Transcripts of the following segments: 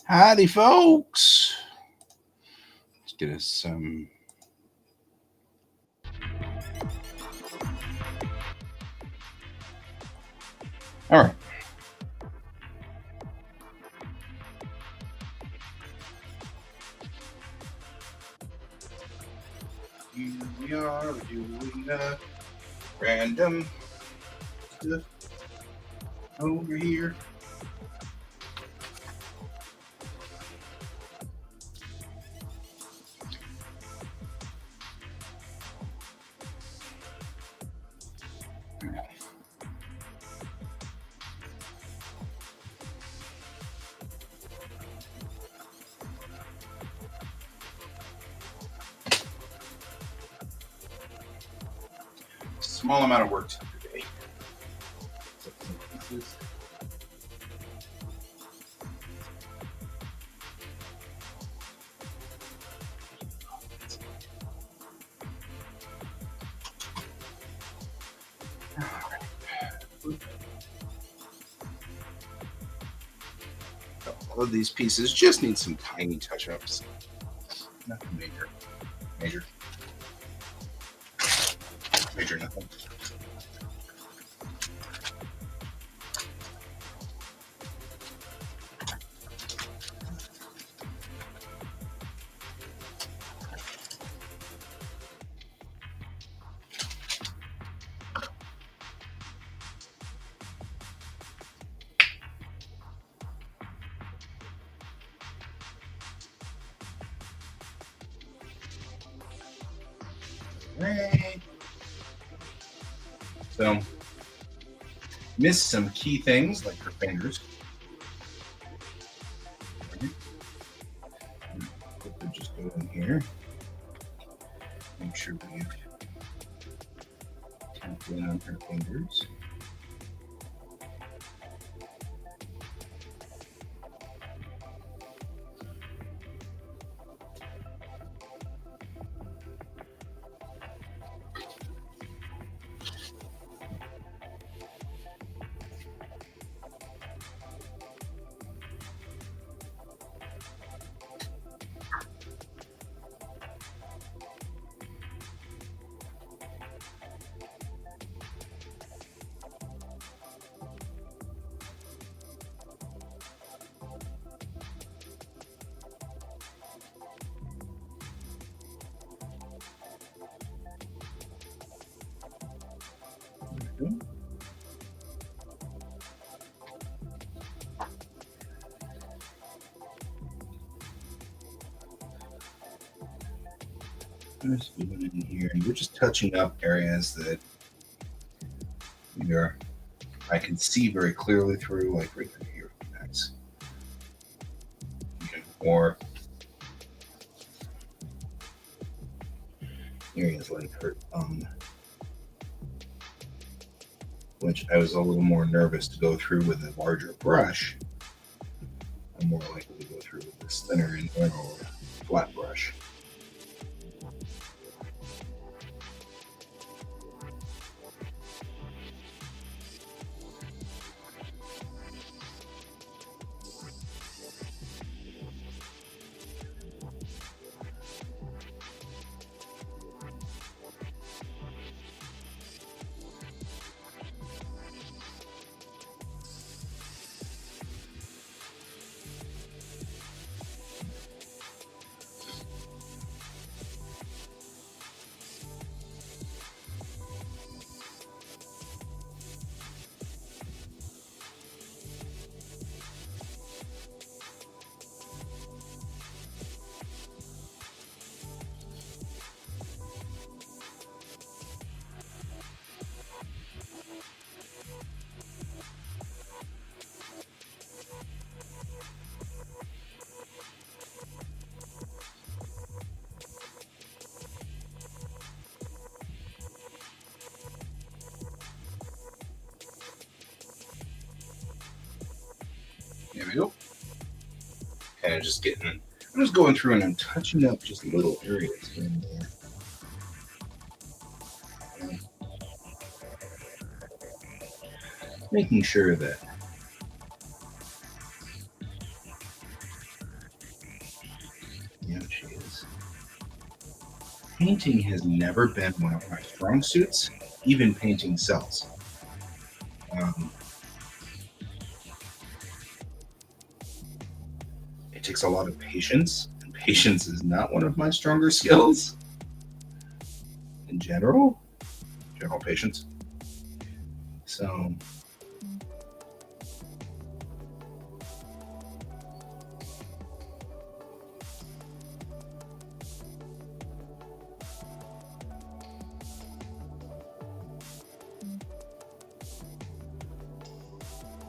Howdy, folks. Let's get us some. All right. Here we are doing random stuff over here. Small amount of work today. All of these pieces just need some tiny touch-ups. Nothing major. Major nothing. Right. So, missed some key things like her fingers. Just go in here. Make sure we've tapped in on her fingers. Just moving in here, and we're just touching up areas that I can see very clearly through, like right through here. That's or areas like her thumb, which I was a little more nervous to go through with a larger brush. I'm more likely to go through with this thinner and narrow flat brush. There we go. Kind of just getting, I'm just going through and I'm touching up just little areas here and there. Making sure that is painting has never been one of my strong suits, even painting cells. Um, it takes a lot of patience, and patience is not one of my stronger skills in general patience. So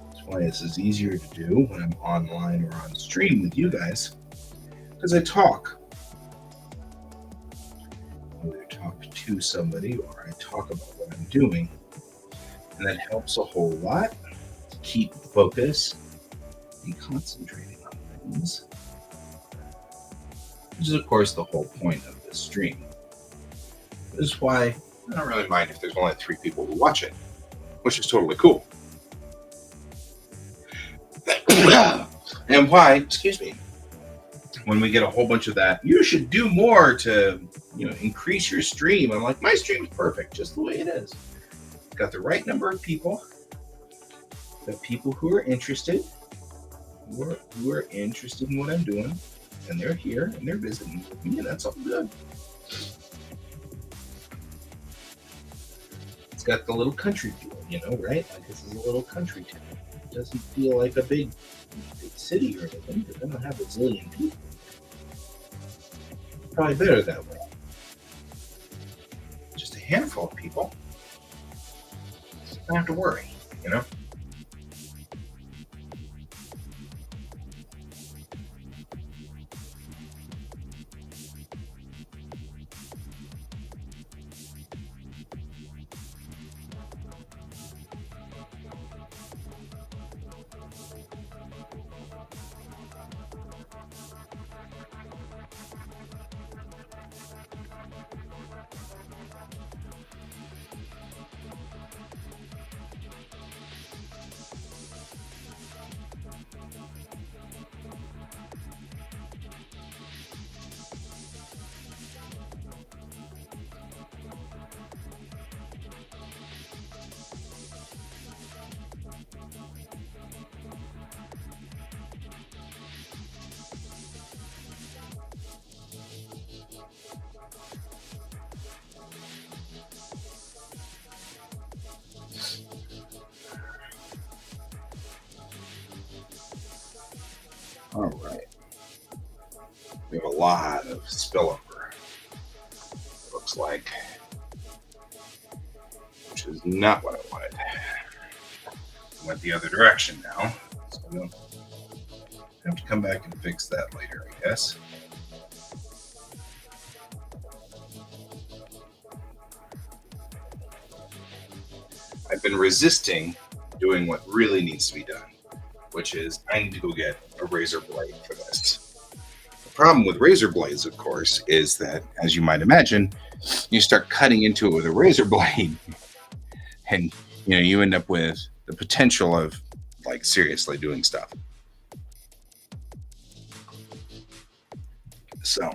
that's why this is easier to do when I'm online or on stream with you guys, because I talk. I either talk to somebody or I talk about what I'm doing, and that helps a whole lot to keep focus and concentrating on things, which is of course the whole point of this stream. This is why I don't really mind if there's only 3 people who watch it, which is totally cool. And why, excuse me, when we get a whole bunch of that, you should do more to, increase your stream. I'm like, my stream's perfect, just the way it is. Got the right number of people. The people who are interested, who are interested in what I'm doing, and they're here and they're visiting with me, and that's all good. It's got the little country feel, right? Like this is a little country town. It doesn't feel like a big city or anything, because I don't have a zillion people. Probably better that way. Just a handful of people. Don't have to worry, All right. We have a lot of spillover, looks like, which is not what I wanted. I went the other direction now, so we'll have to come back and fix that later, I guess. I've been resisting doing what really needs to be done, which is I need to go get a razor blade for this. The problem with razor blades, of course, is that, as you might imagine, you start cutting into it with a razor blade, and you end up with the potential of like seriously doing stuff. So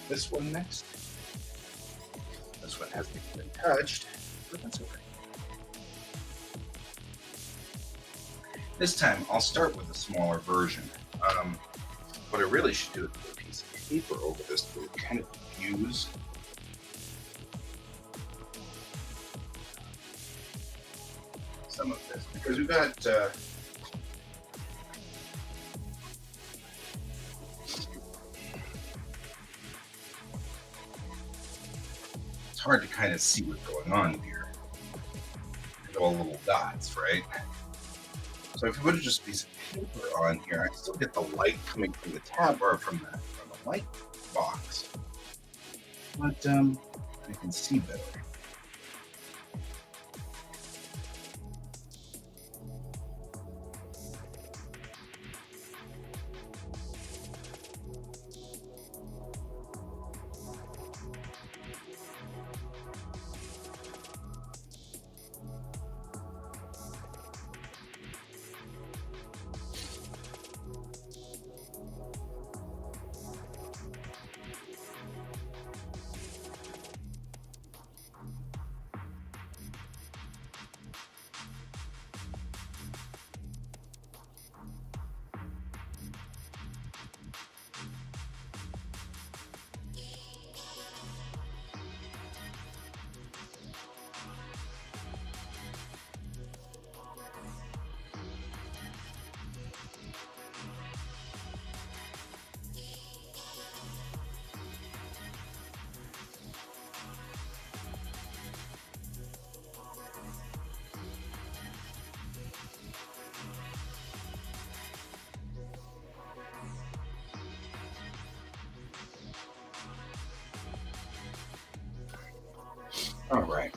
this one next. This one hasn't even been touched, but that's okay. This time I'll start with a smaller version. What I really should do is put a piece of paper over this to kind of diffuse some of this, because we've got it's hard to kind of see what's going on here. There's all little dots, right? So if you put just a piece of paper on here, I still get the light coming from the tab or from the light box. but I can see better. All right.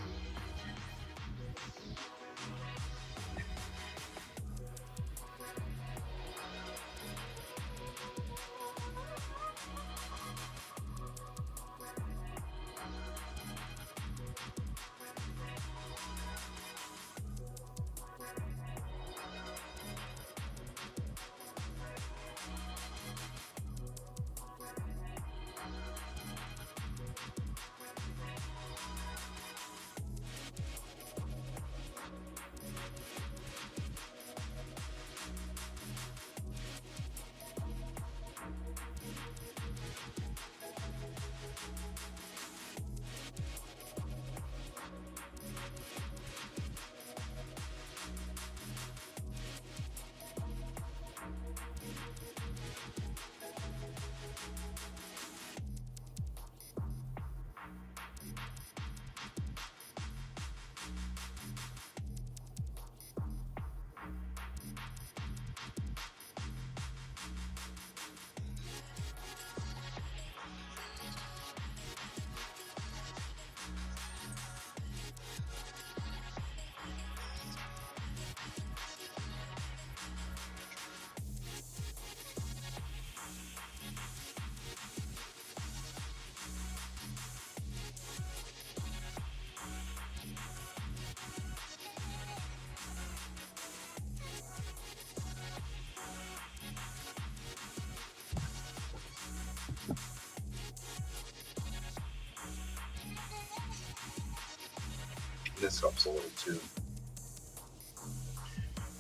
This helps a little too.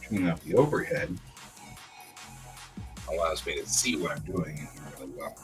Turning off the overhead allows me to see what I'm doing really well.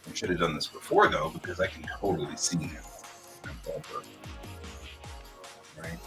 I should have done this before though, because I can totally see now. Right?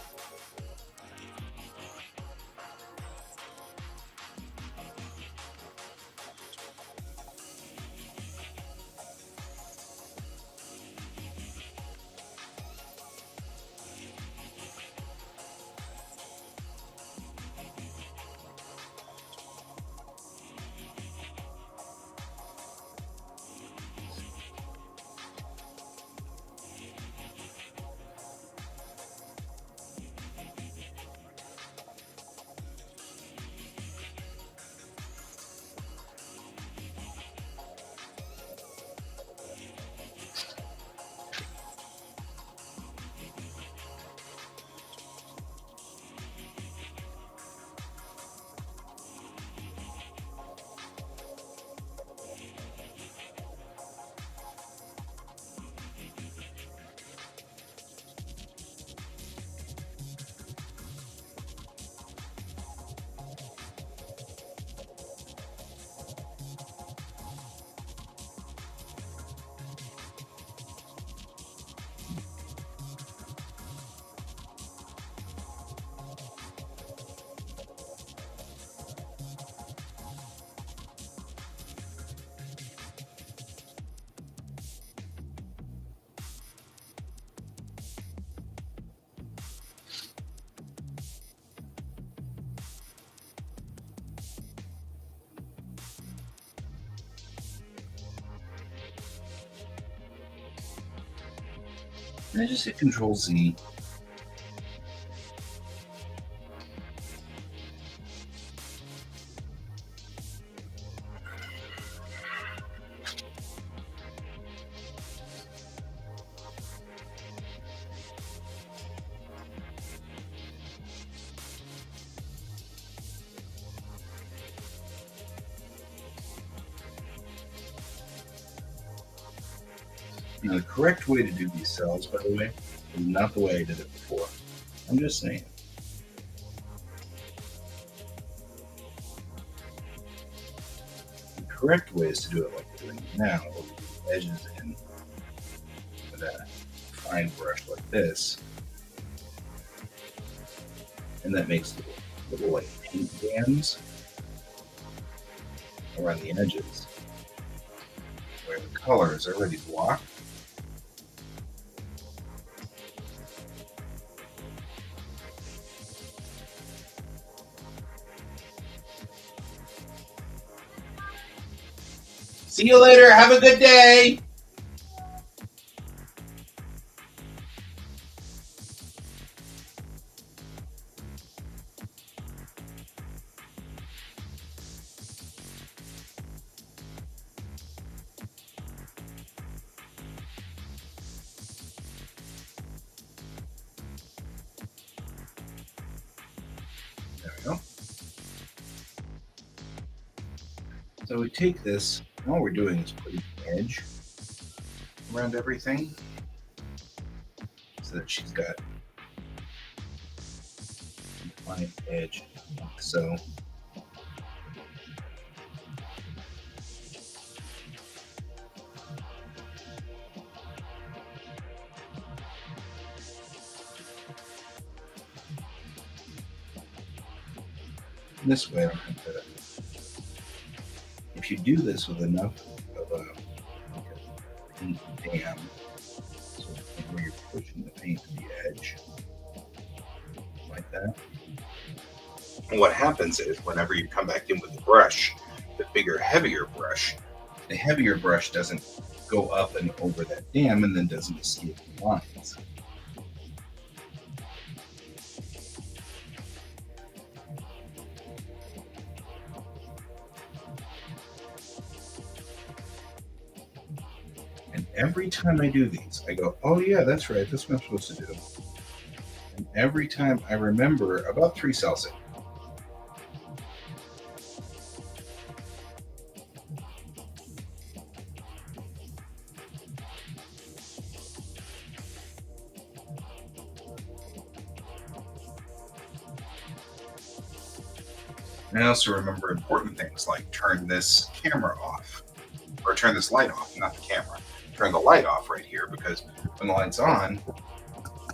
And I just hit Control Z. Now, the correct way to do these cells, by the way, is not the way I did it before. I'm just saying. The correct way is to do it like we're doing it now, where we do the edges in with a fine brush like this, and that makes little like paint dams around the edges where the color is already blocked. See you later. Have a good day. There we go. So we take this, and all we're doing is putting an edge around everything so that she's got a defined edge. So this way I don't have to. If you do this with enough of a paint dam, so where you're pushing the paint to the edge, like that. And what happens is whenever you come back in with the brush, the bigger, heavier brush, the heavier brush doesn't go up and over that dam and then doesn't escape the lines. And every time I do these, I go, oh yeah, that's right, that's what I'm supposed to do. And every time I remember about 3 cells in. And I also remember important things like turn this camera off, or turn this light off, not the camera. Turn the light off right here, because when the light's on,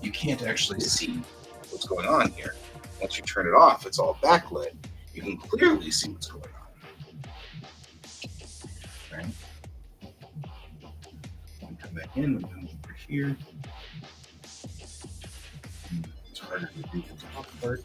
you can't actually see what's going on here. Once you turn it off, it's all backlit. You can clearly see what's going on. Right? We come back in, we come over here. It's harder to do the top part.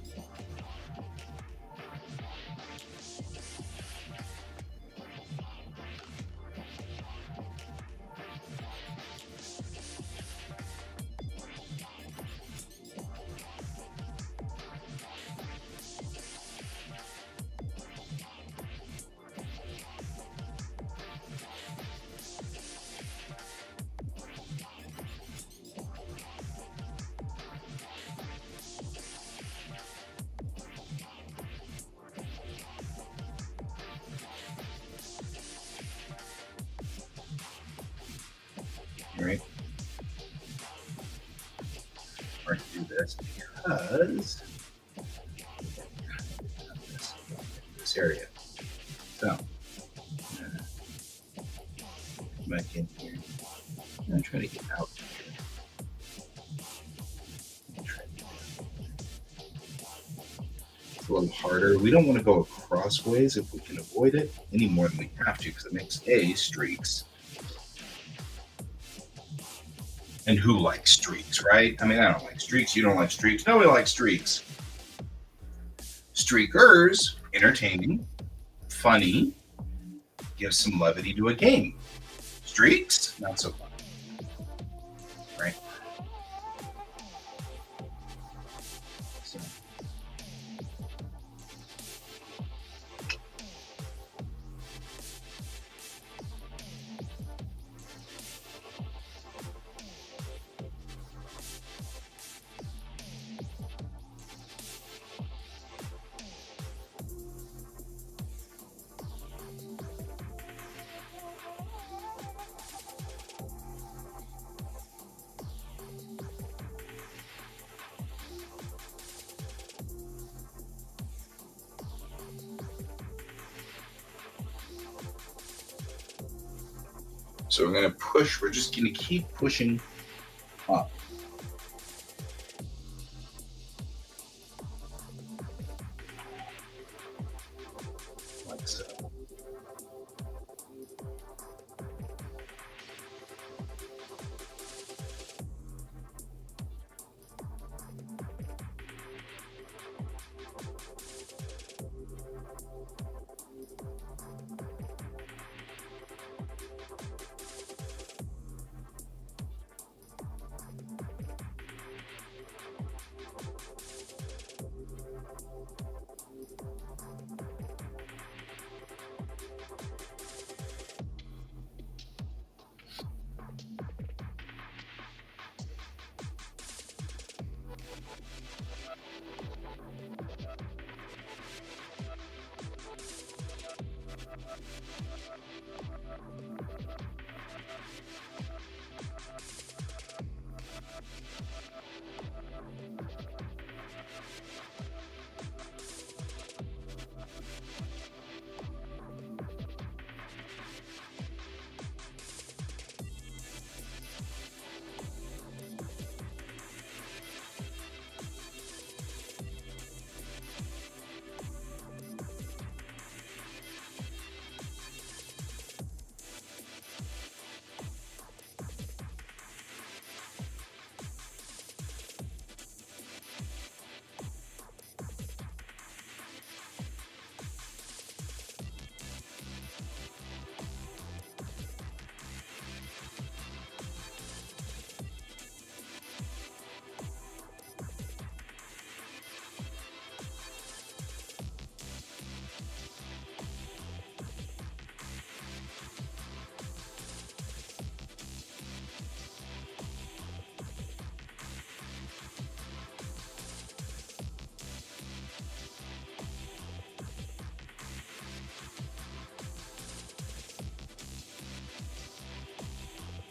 Right? Or do this because this area. So back in here. I'm gonna try to get out here. It's a little harder. We don't want to go crossways if we can avoid it any more than we have to, because it makes streaks. And who likes streaks, right? I mean, I don't like streaks. You don't like streaks. Nobody likes streaks. Streakers, entertaining, funny, gives some levity to a game. Streaks, not so fun. Right? So we're going to push. We're just going to keep pushing up. Like so.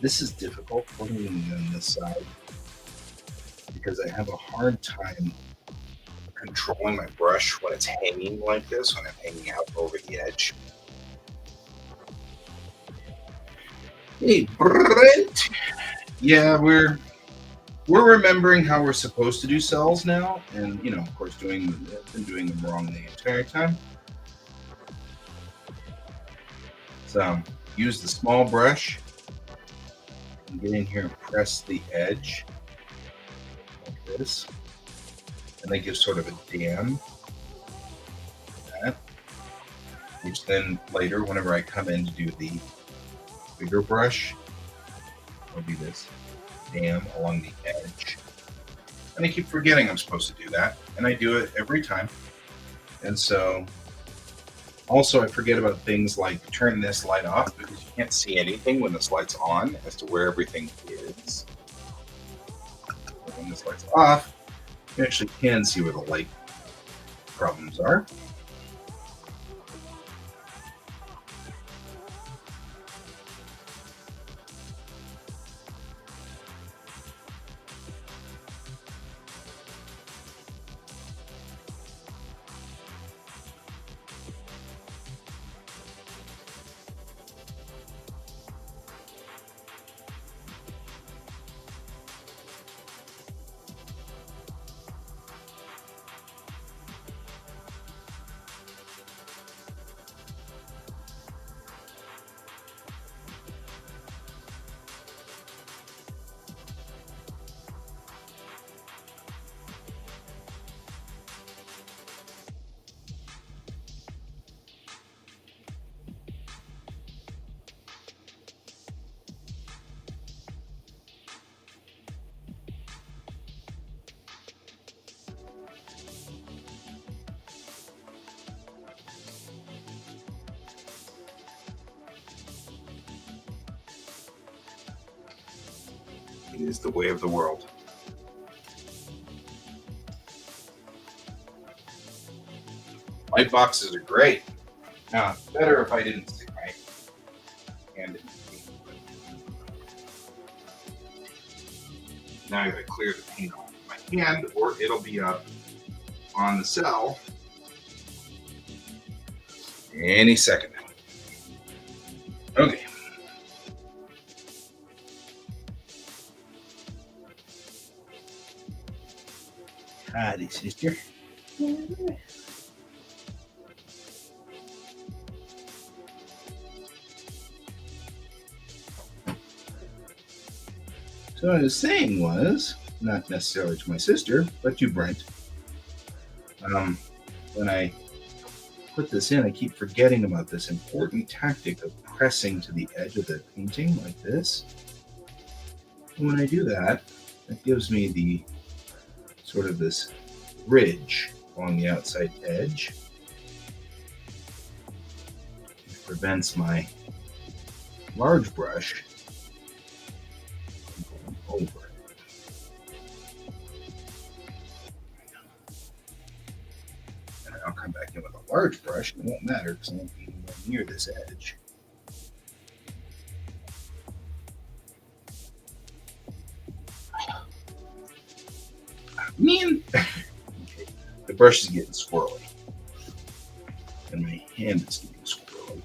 This is difficult for me on this side because I have a hard time controlling my brush when it's hanging like this, when I'm hanging out over the edge. Hey, Brent. Yeah, we're remembering how we're supposed to do cells now, and of course, been doing them wrong the entire time. So use the small brush and get in here and press the edge like this, and they give sort of a dam. Like that, which then later, whenever I come in to do the bigger brush, it'll be this dam along the edge. And I keep forgetting I'm supposed to do that, and I do it every time. And so also I forget about things like turn this light off, because you can't see anything when this light's on as to where everything is. But when this light's off, you actually can see where the light problems are. It is the way of the world. Light boxes are great. Now, it's better if I didn't stick my hand in. Now I gotta clear the paint off my hand, or it'll be up on the cell any second. Okay. Howdy, sister. So what I was saying was, not necessarily to my sister, but to Brent. When I put this in, I keep forgetting about this important tactic of pressing to the edge of the painting like this. And when I do that, it gives me the sort of this ridge along the outside edge. It prevents my large brush from going over. And I'll come back in with a large brush, and it won't matter because I won't be anywhere near this edge. Man, okay. The brush is getting squirrely, and my hand is getting squirrely.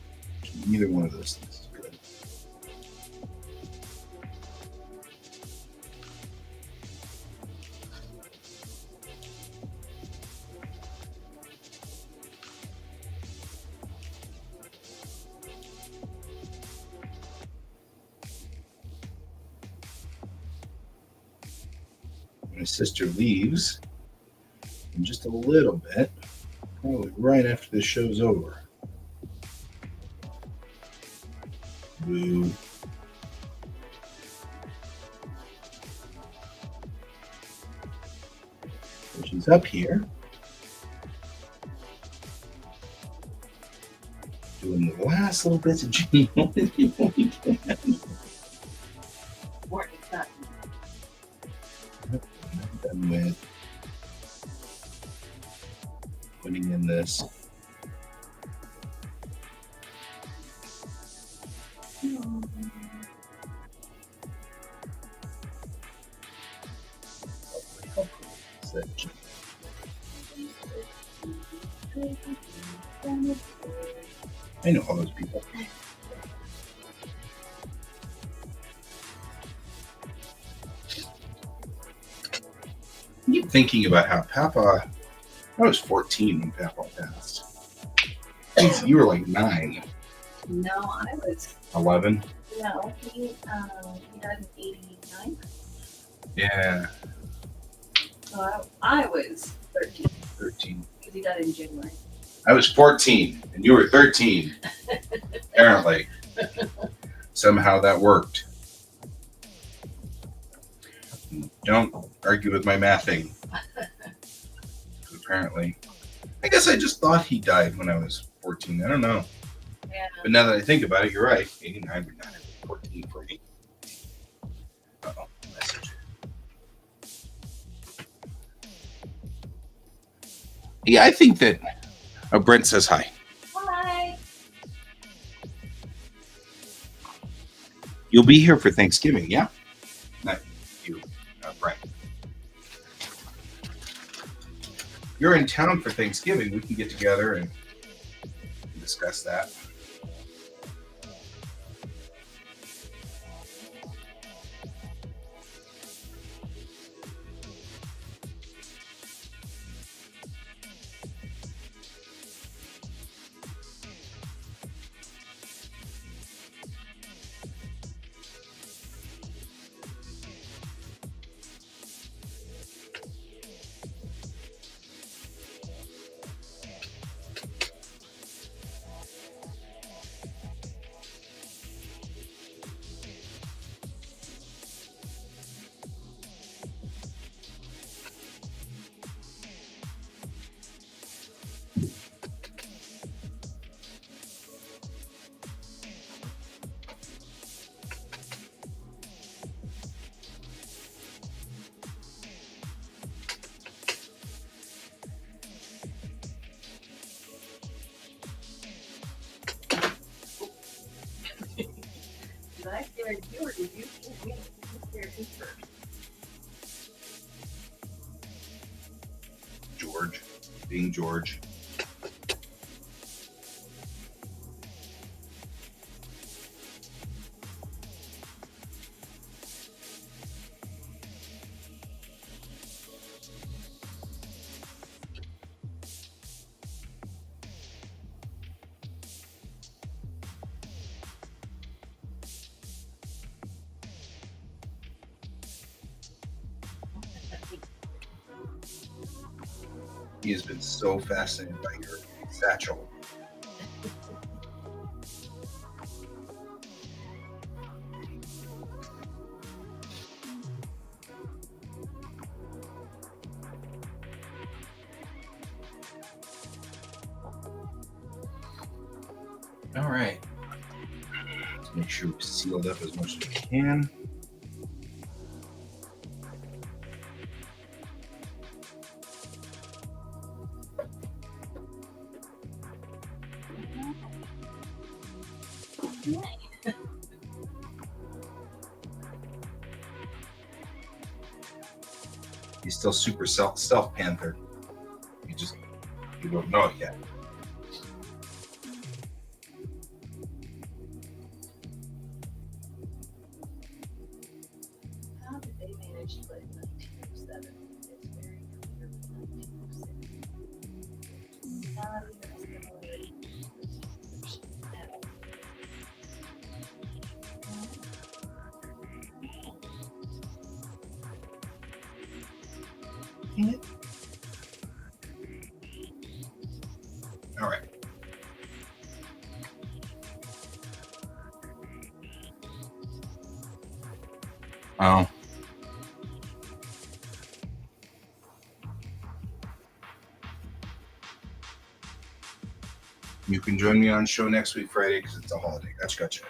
Neither one of those things is good. My sister leaves in just a little bit, probably right after this show's over. Boo. So she's up here doing the last little bits of genealogy. Work is done. I'm done with putting in this. I know all those people. I keep thinking about how Papa. I was 14 when Papa passed. Jeez, you were like 9. No, I was. 11. No, he died in '89. Yeah, So I was 13 13. because he died in January. I was 14 and you were 13. Apparently. Somehow that worked. Don't argue with my mathing. Apparently. I guess I just thought he died when I was 14. I don't know. Yeah. But now that I think about it, you're right. 89 would not have been 14 for me. Uh-oh, message. Yeah, I think that Brent says hi. Hi. You'll be here for Thanksgiving, yeah? Not you, Brent. You're in town for Thanksgiving. We can get together and discuss that. Did I scare you or did you scare me? You scared me first. George, being George. He has been so fascinated by your satchel. All right. Let's make sure we've sealed up as much as we can. He's still super stealth panther. You don't know it yet. How did they manage to put 1907? It's very clear with 1906. Not even a similarity at all. All right. Oh. You can join me on show next week, Friday, because it's a holiday. Gotcha.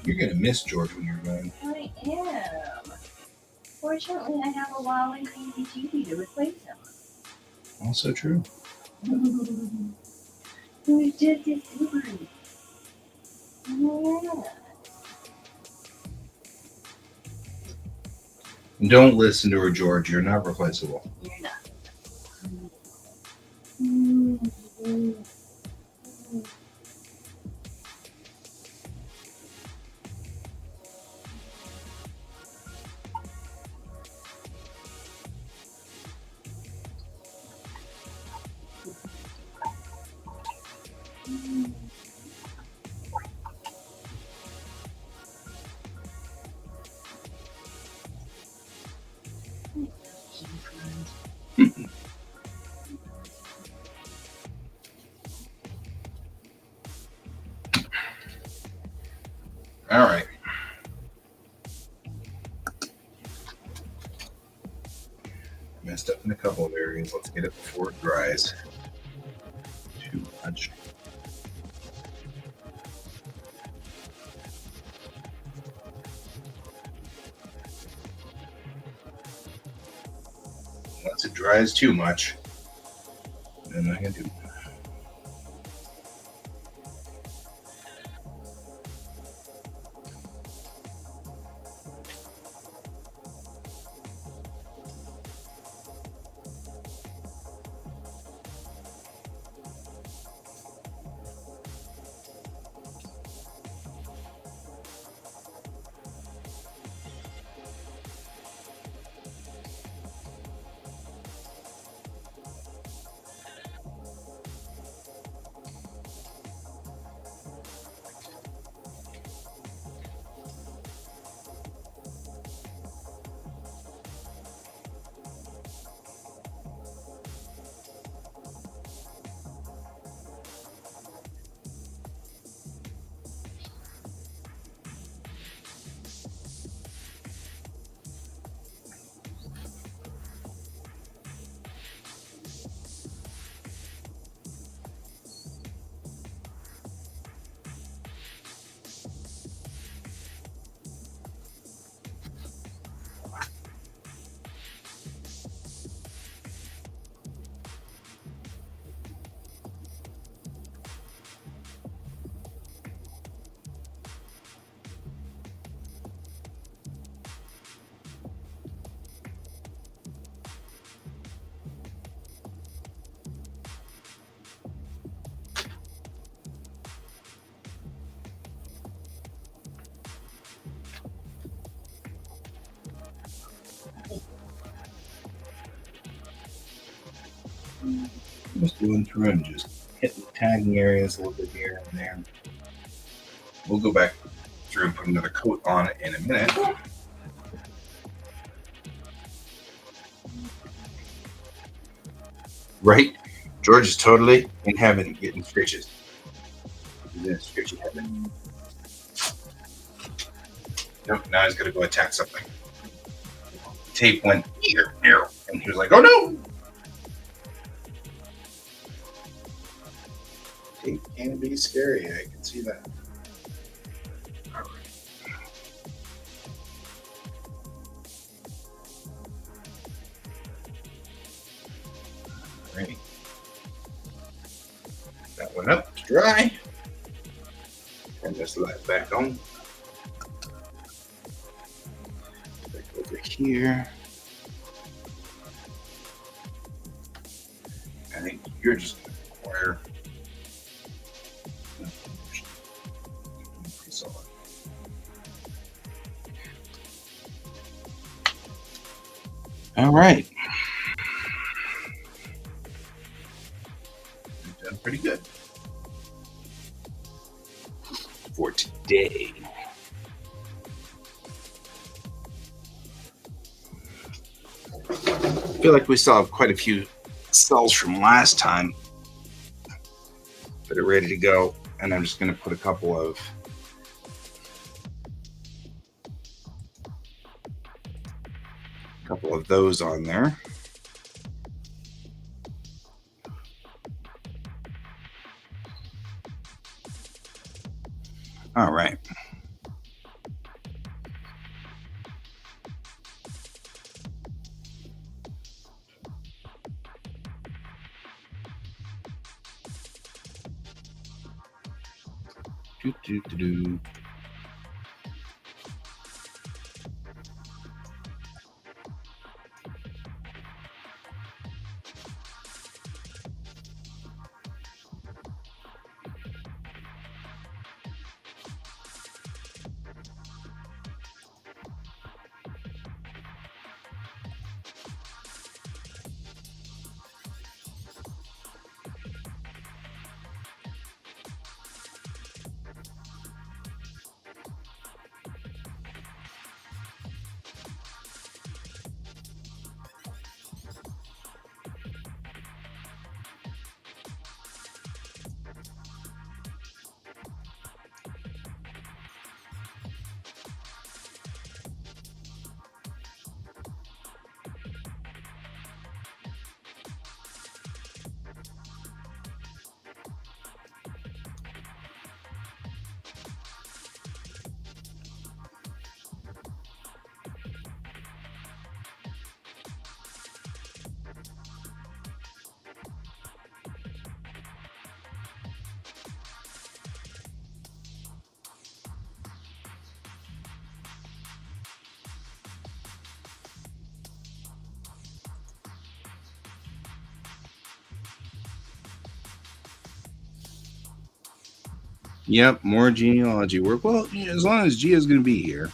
You're going to miss George when you're gone. I am. Fortunately, I have a Wally TV to replace him. Also true. Who's just as good. Yeah. Don't listen to her, George. You're not replaceable. You're not. All right. Messed up in a couple of areas. Let's get it before it dries too much. Once it dries too much, then I can do. doing through and just hitting the tagging areas a little bit here and there. We'll go back through and put another coat on it in a minute. Right? George is totally in heaven getting stitches. He's in stitchy heaven. Nope, now he's got to go attack something. The tape went here, and he was like, oh no! Tape can be scary, I can see that. All right. That one up to dry. And just let it back on. Back over here. I think you're just going to require pretty solid. All right. We've done pretty good for today. I feel like we still have quite a few cells from last time that are ready to go, and I'm just going to put a couple of those on there. All right. Do. Yep, more genealogy work. Well, as long as Gia's going to be here.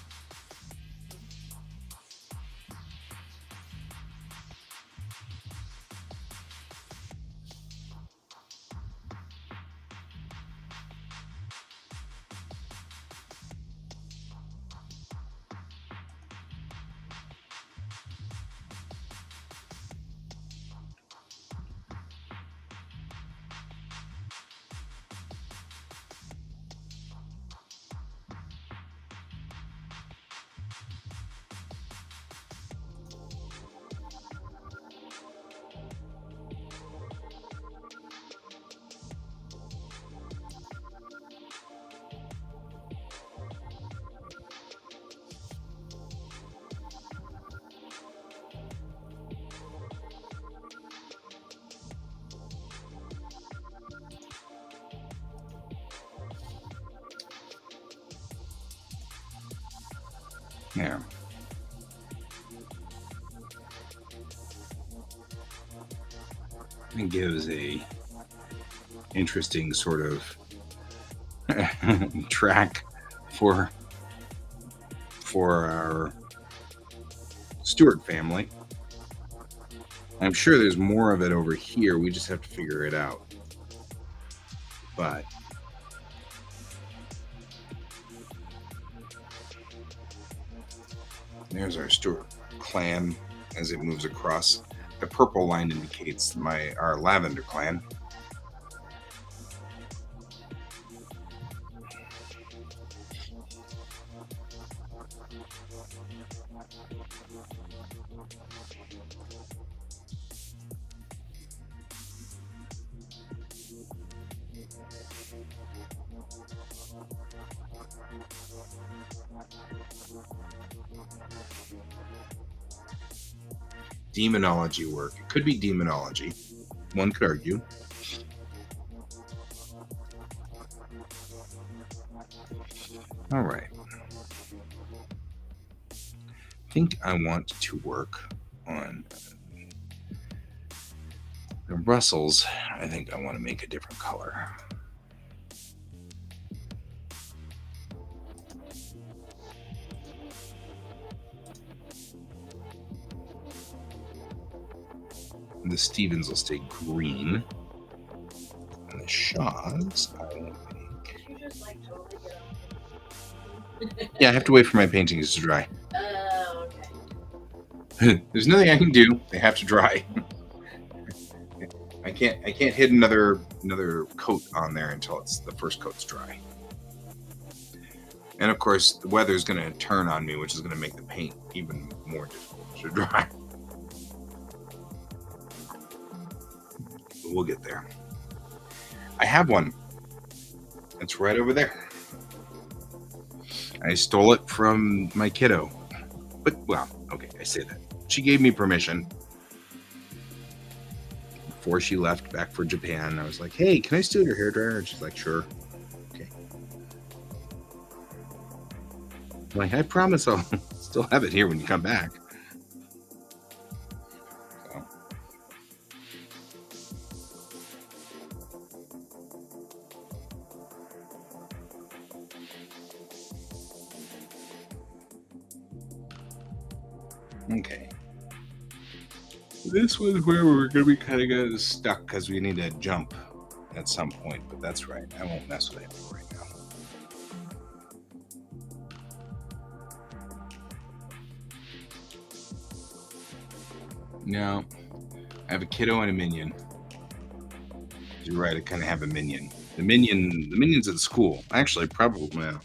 There. It gives a interesting sort of track for our Stewart family. I'm sure there's more of it over here. We just have to figure it out. But there's our Stuart clan as it moves across. The purple line indicates our lavender clan. Demonology work. It could be demonology. One could argue. All right. I think I want to work on the Brussels. I think I want to make a different color. The Stevens will stay green. And the Shaws, I will make. You just like totally get on. Yeah, I have to wait for my paintings to dry. Oh, okay. There's nothing I can do. They have to dry. I can't hit another coat on there until the first coat's dry. And of course, the weather's going to turn on me, which is going to make the paint even more difficult to dry. We'll get there. I have one. It's right over there. I stole it from my kiddo. But, well, okay, I say that. She gave me permission. Before she left back for Japan, I was like, hey, can I steal your hairdryer? And she's like, sure. Okay. I'm like, I promise I'll still have it here when you come back. So. Okay. This was where we're going to be kind of getting stuck because we need to jump at some point, but that's right. I won't mess with it right now. No, I have a kiddo and a minion. You're right. I kind of have a minion. The minion's at school. Actually, probably. Well,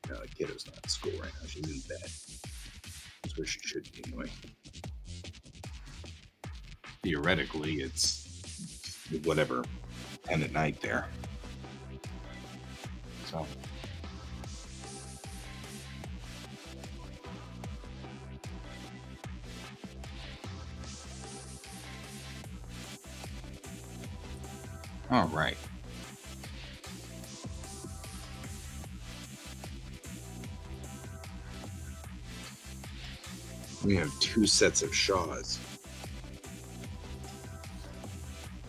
no, the kiddo's not at school right now. She's in bed. That's where she should be anyway. Theoretically, it's whatever 10 at night there. So. All right. We have two sets of Shaws.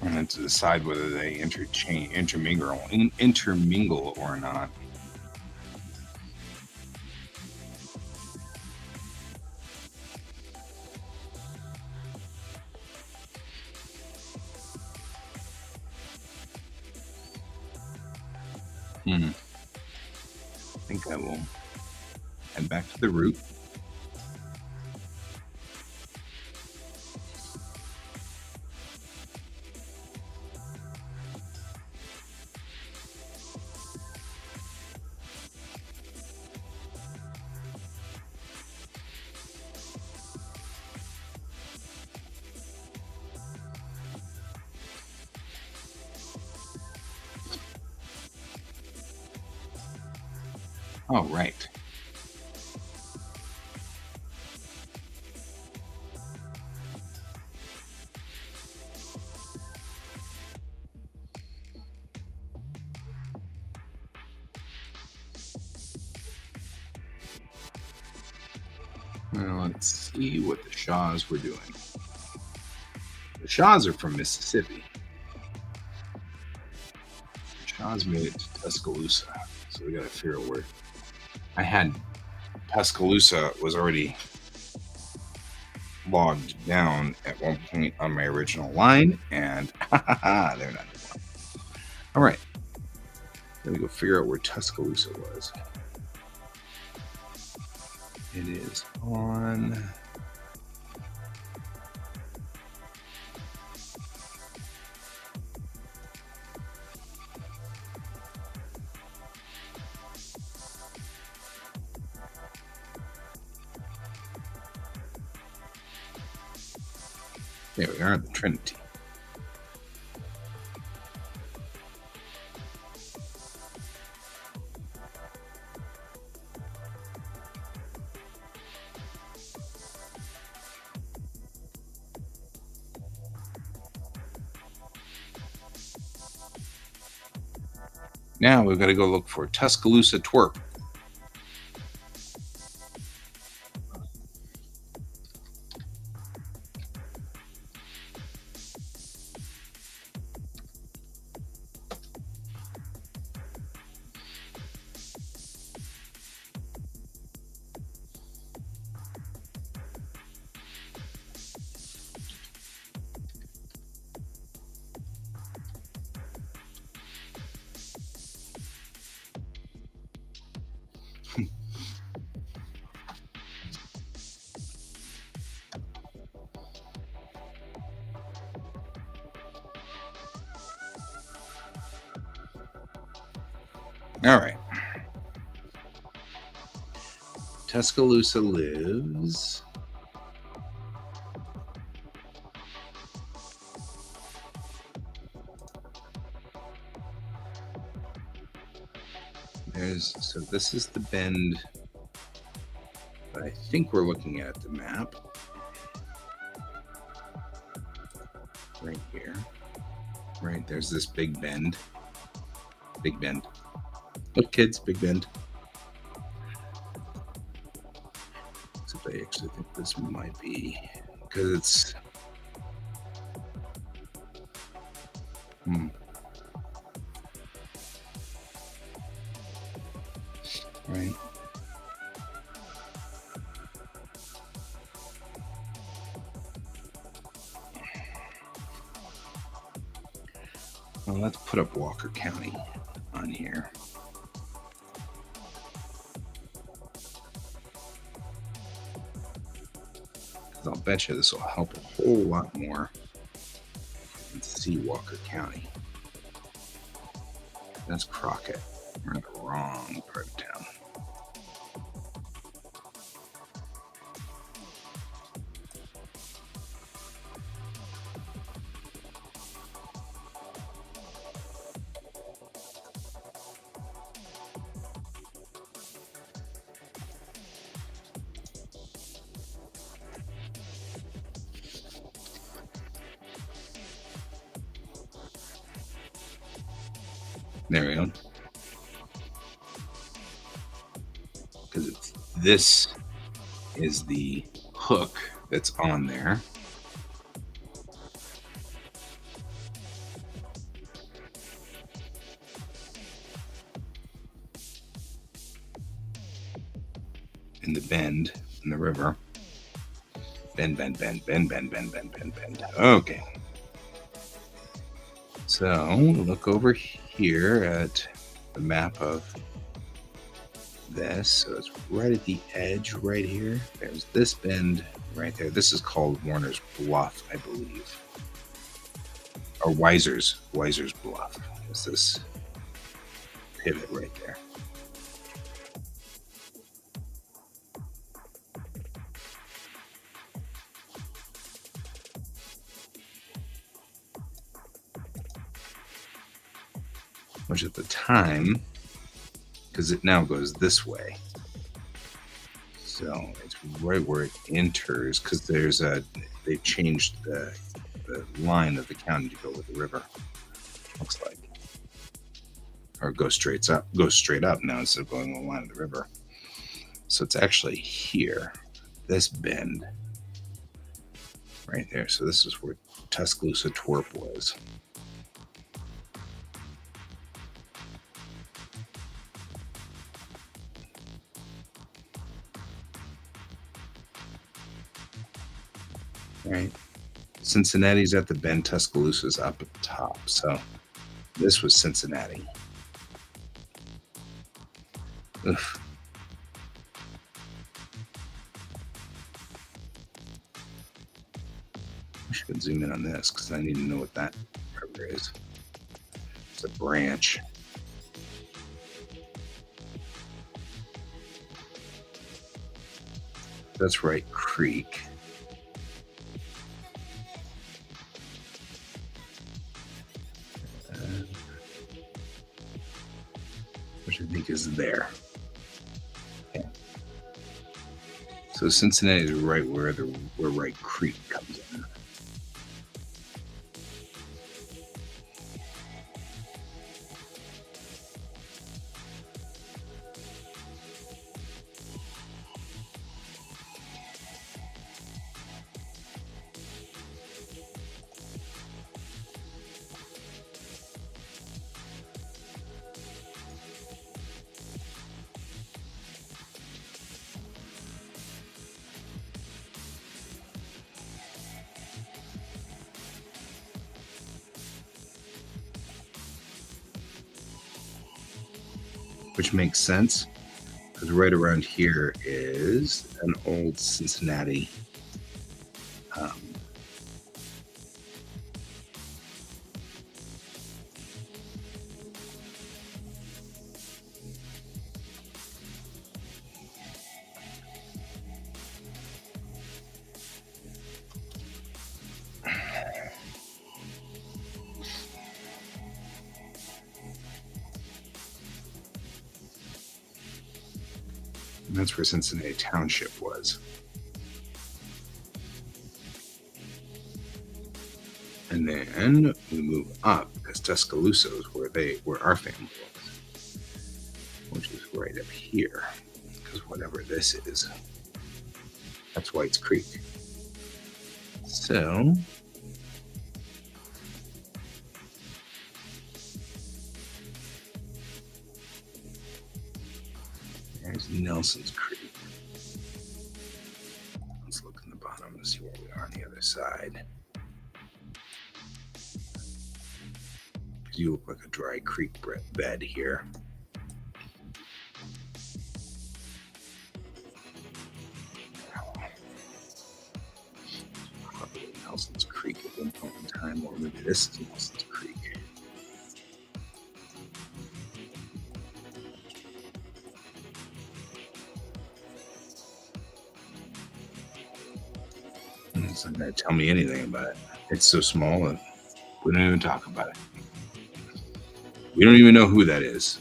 And then to decide whether they intermingle or not. I think I will head back to the root. All right. Well, let's see what the Shaws were doing. The Shaws are from Mississippi. The Shaws made it to Tuscaloosa, so we got to figure out where. I had Tuscaloosa was already logged down at one point on my original line, and they're not. All right. Let me go figure out where Tuscaloosa was. It is on. There we are, the Trinity. Now we've got to go look for Tuscaloosa twerp. All right. Tuscaloosa lives. So this is the bend that I think we're looking at the map. Right here. Right, there's this big bend. Big bend. Look, kids, big bend. Except I actually think this might be, because it's... Right. Well, let's put up Walker County on here. Because I'll bet you this will help a whole lot more than see Walker County. That's Crockett. We're in the wrong part of town. There we go. Because this is the hook that's on there. In the bend in the river. Bend, bend, bend, bend, bend, bend, bend, bend, bend. Okay. So look over here at the map of this. So it's right at the edge right here. There's this bend right there. This is called Warner's Bluff, I believe. Or Weiser's Bluff. It's this pivot right there. Which at the time, because it now goes this way. So it's right where it enters, because there's they changed the line of the county to go with the river. Looks like, or go straight up now instead of going on the line of the river. So it's actually here, this bend right there. So this is where Tuscaloosa twerp was. Right. Cincinnati's at the bend, Tuscaloosa's up at the top. So this was Cincinnati. Oof. I should zoom in on this because I need to know what that river is. It's a branch. That's right, creek. Which I think is there. Okay. So Cincinnati is right where Wright Creek comes in. Which makes sense because right around here is an old Cincinnati and that's where Cincinnati Township was. And then we move up because Tuscaloosa is where our family was, which is right up here. Because whatever this is, that's White's Creek. So there's Nelson's Creek. Let's look in the bottom and see where we are on the other side. Because you look like a dry creek bed here. Probably Nelson's Creek at one point in time, or maybe this is Nelson's Creek. It's not going to tell me anything about it. It's so small that we don't even talk about it. We don't even know who that is.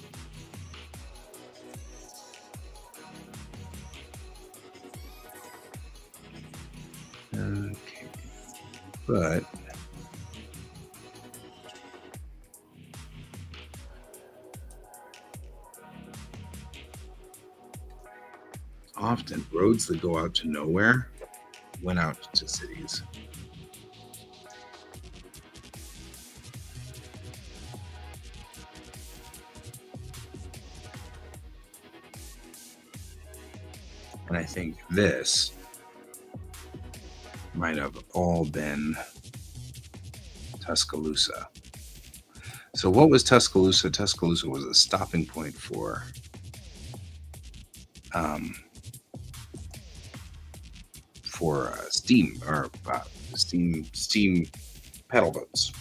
Okay. But often roads that go out to nowhere went out to cities. And I think this might have all been Tuscaloosa. So what was Tuscaloosa? Tuscaloosa was a stopping point for steam or steam paddle boats.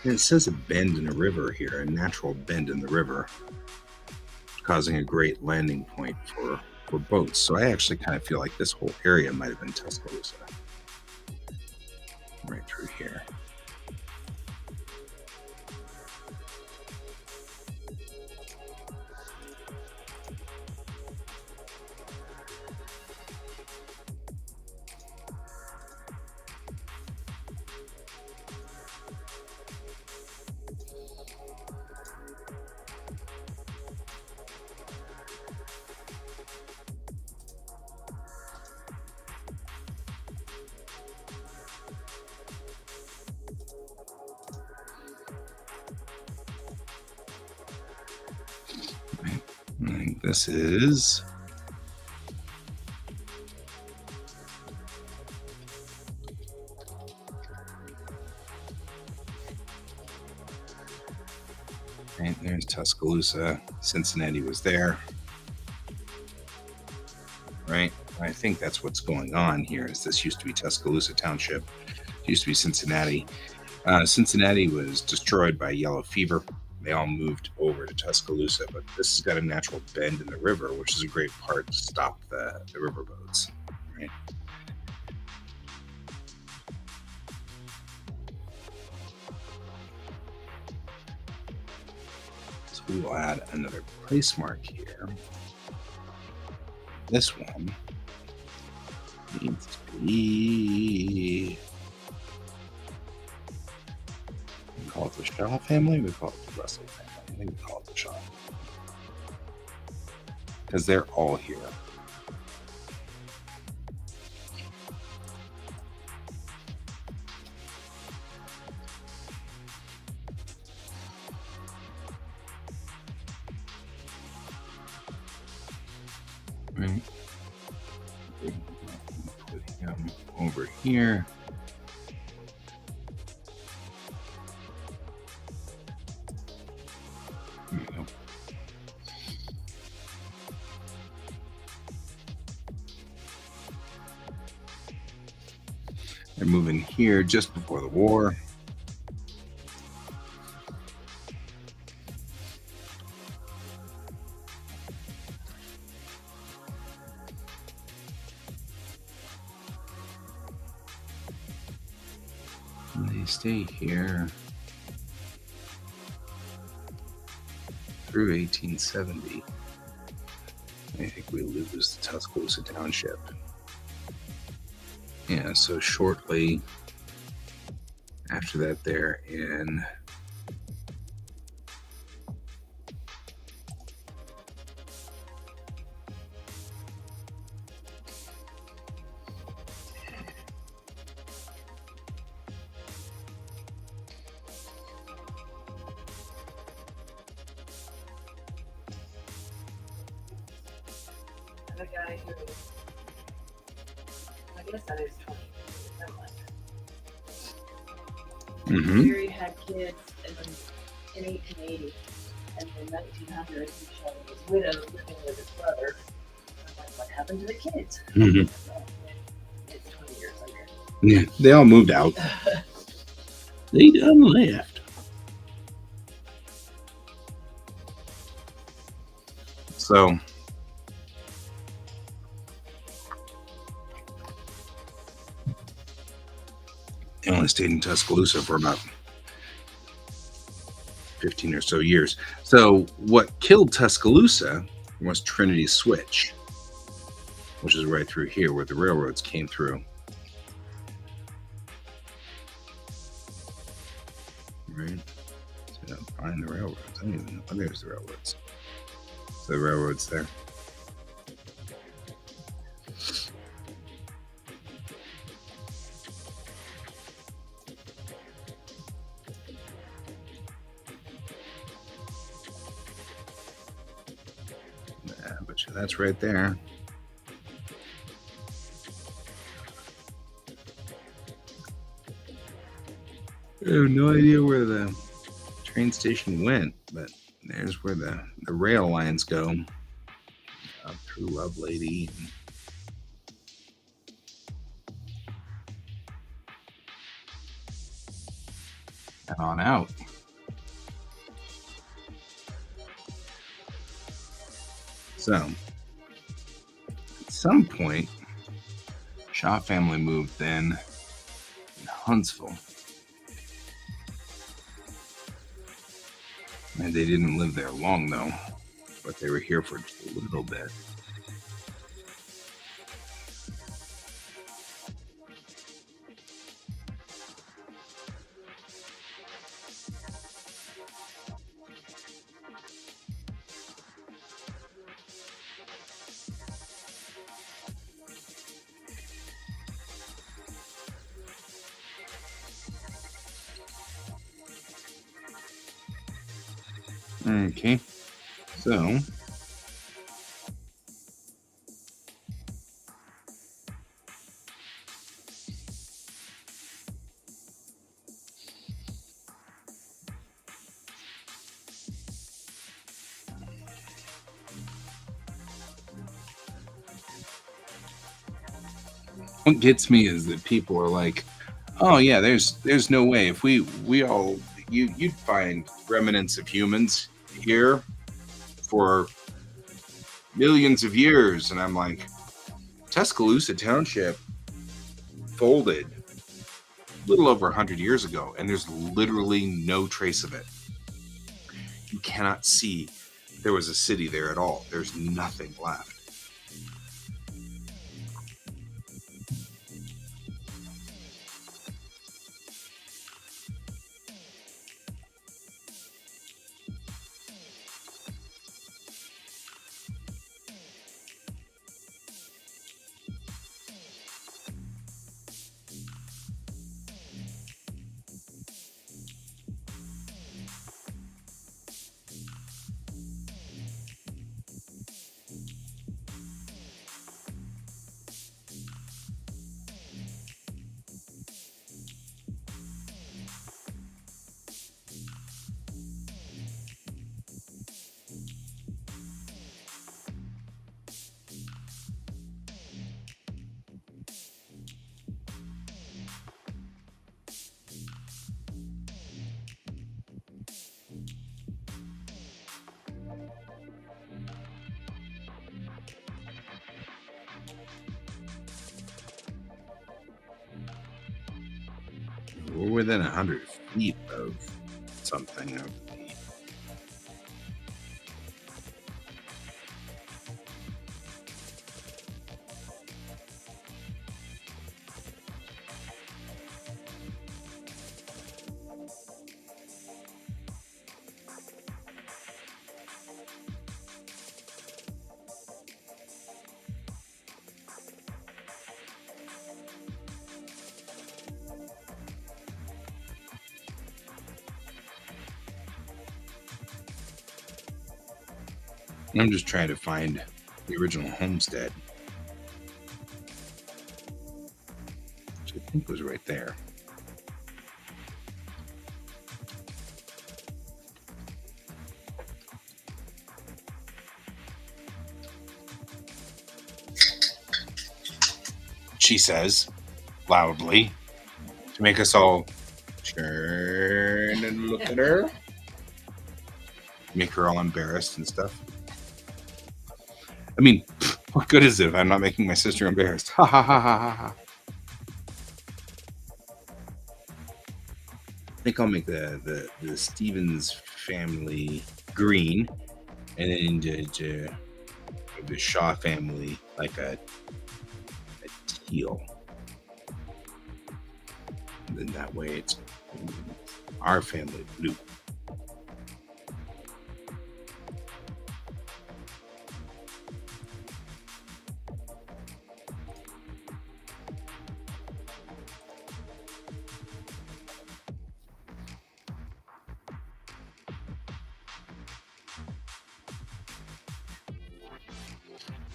And it says a bend in a river here, a natural bend in the river, causing a great landing point for boats. So I actually kind of feel like this whole area might have been Tuscaloosa. Right through here. This is right there's Tuscaloosa. Cincinnati was there, right? I think that's what's going on here. Is this used to be Tuscaloosa Township? It used to be Cincinnati. Cincinnati was destroyed by yellow fever. They all moved over to Tuscaloosa, but this has got a natural bend in the river, which is a great part to stop the river boats. Right? So we will add another place mark here. This one needs to be. We call it the Shaw family. We call it the Russell family. I think we call it the Shaw because they're all here. Right. Put him over here. There we go. They're moving here just before the war. And they stay here through 1870. I think we lose the Tuscaloosa Township. Yeah, so shortly after that, they're in The guy who, I guess that is 20. Mhm. Here he had kids in 1880, and in 1900 he showed his widow living with his brother. I'm like, what happened to the kids? Mhm. It's 20 years later. Yeah, they all moved out. They done left. So they only stayed in Tuscaloosa for about 15 or so years. So what killed Tuscaloosa was Trinity Switch, which is right through here where the railroads came through. Right? So find the railroads. I don't even know. Oh, there's the railroads. So the railroads there. Yeah, but that's right there. I have no idea where the train station went, but there's where the rail lines go up through Lovelady. And on out. So, at some point, Shaw family moved in Huntsville. And they didn't live there long, though, but they were here for just a little bit. Okay, so What gets me is that people are like, "Oh yeah, there's no way if we all you'd find remnants of humans here for millions of years," and I'm like, Tuscaloosa Township folded a little over 100 years ago, and there's literally no trace of it. You cannot see there was a city there at all. There's nothing left. We're within 100 feet of something. I'm just trying to find the original homestead, which I think was right there. She says loudly to make us all turn and look at her, make her all embarrassed and stuff. I mean, what good is it if I'm not making my sister embarrassed? Ha ha ha ha ha ha. I think I'll make the Stevens family green, and then the Shaw family like a teal. And then that way it's our family blue.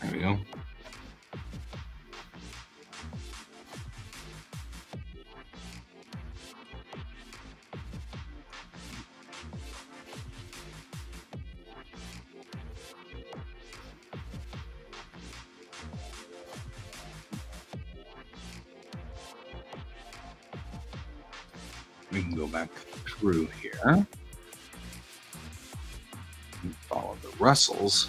There we go. We can go back through here and follow the Russells.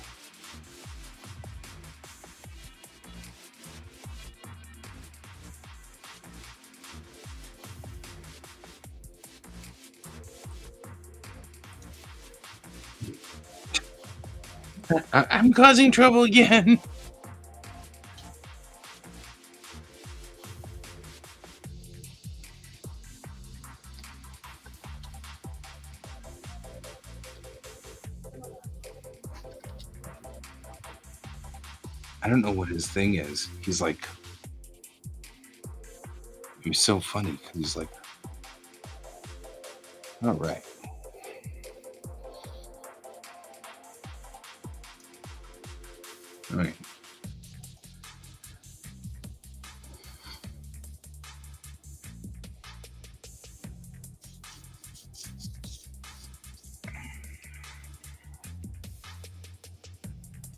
I'm causing trouble again. I don't know what his thing is. He's like, he's so funny because he's like, all right. All right.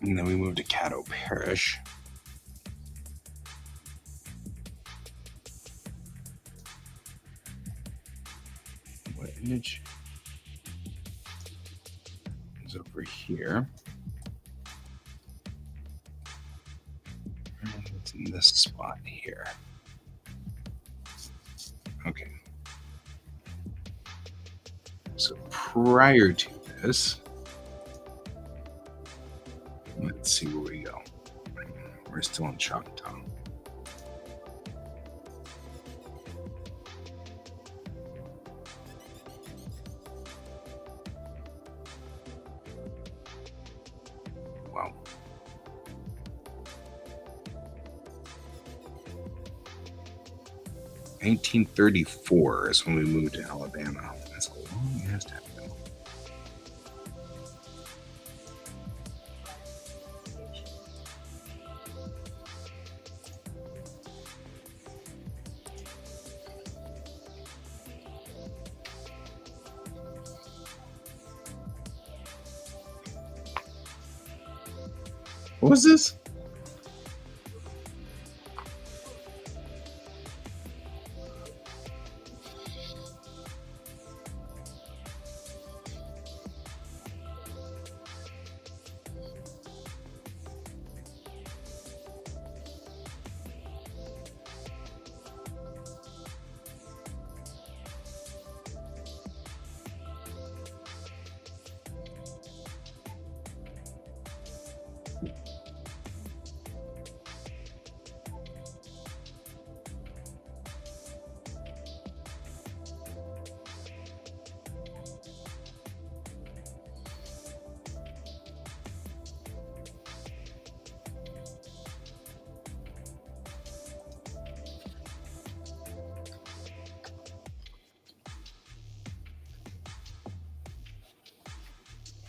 And then we moved to Caddo Parish. image is over here. And it's in this spot here. Okay. So prior to this, let's see where we go. We're still in Choctaw. Wow. (1834) is when we moved to Alabama. That's a long ass time ago. What was this?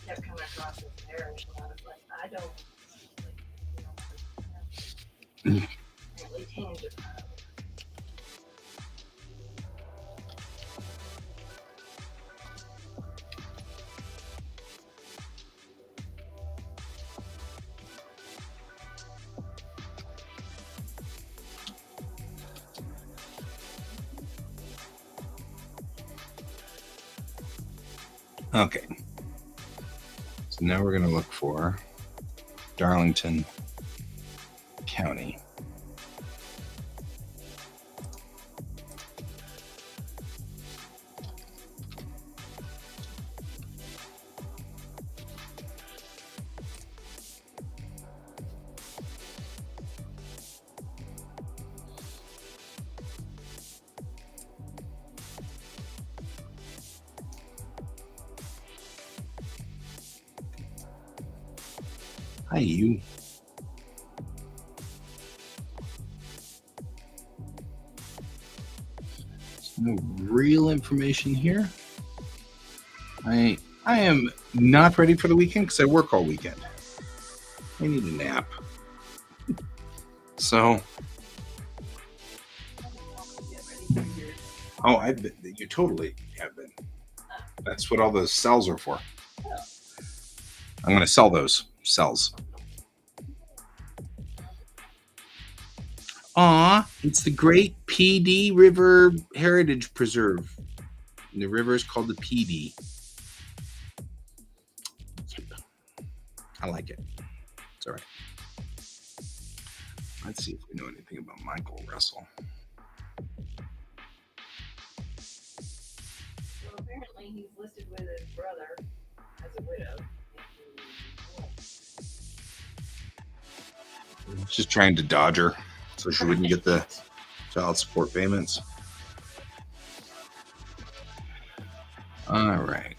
Kept coming across this parish, and I was like, I don't, apparently tangent. Okay. So now we're going to look for Darlington County. Hi, you. No real information here. I am not ready for the weekend because I work all weekend. I need a nap. So, oh, I've been. You totally have been. That's what all those cells are for. I'm going to sell those cells. Aw, it's the Great PD River Heritage Preserve. And the river is called the PD. I like it. It's all right. Let's see if we know anything about Michael Russell. Well, apparently he's listed with his brother as a widow. Just trying to dodge her so she wouldn't get the child support payments. All right.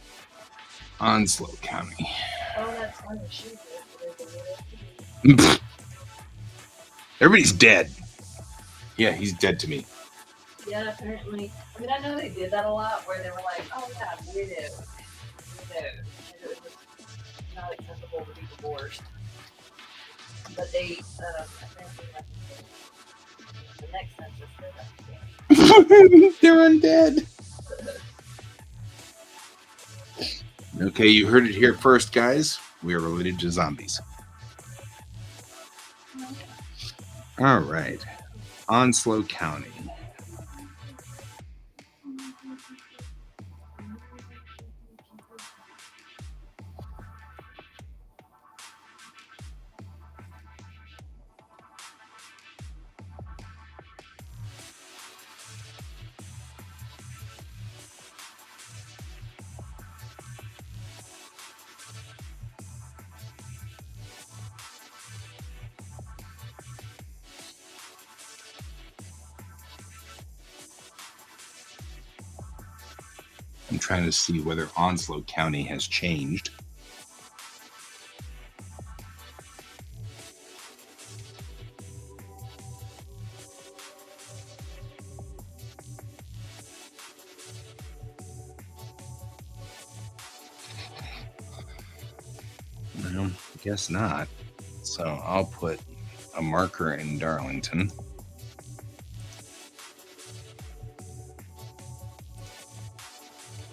Onslow County. Oh, that's funny. She's listed as a widow. Everybody's dead. Yeah, he's dead to me. Yeah, apparently. I mean, I know they did that a lot where they were like, oh, yeah, widow. And it was not acceptable to be divorced. But they, apparently, like, the next census, They're undead. Okay, you heard it here first, guys. We are related to zombies. All right. Onslow County. I'm trying to see whether Onslow County has changed. Well, I guess not. So I'll put a marker in Darlington.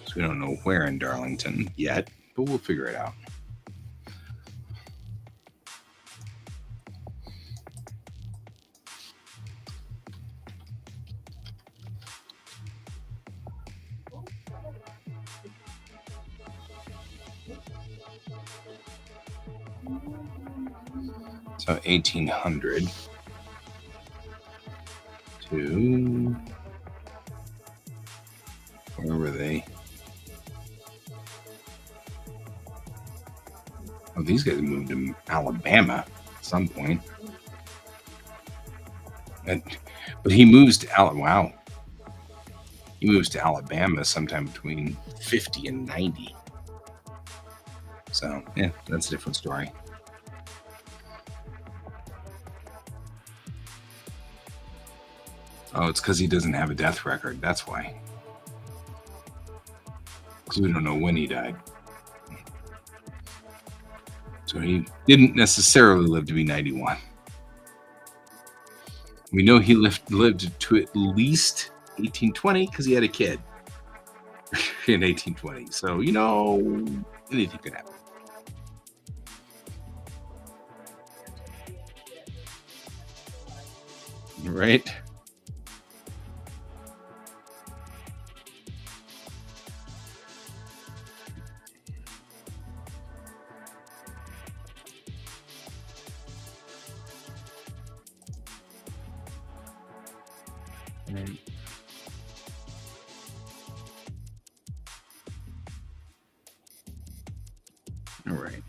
So we don't know where in Darlington yet, but we'll figure it out. So 1800 to, where were they? Oh, these guys moved to Alabama at some point. But he moves to Alabama. Wow. He moves to Alabama sometime between 50 and 90. So, yeah, that's a different story. Oh, it's because he doesn't have a death record. That's why. Because we don't know when he died. So he didn't necessarily live to be 91. We know he lived to at least 1820 because he had a kid in 1820. So, anything could happen. Right? All right.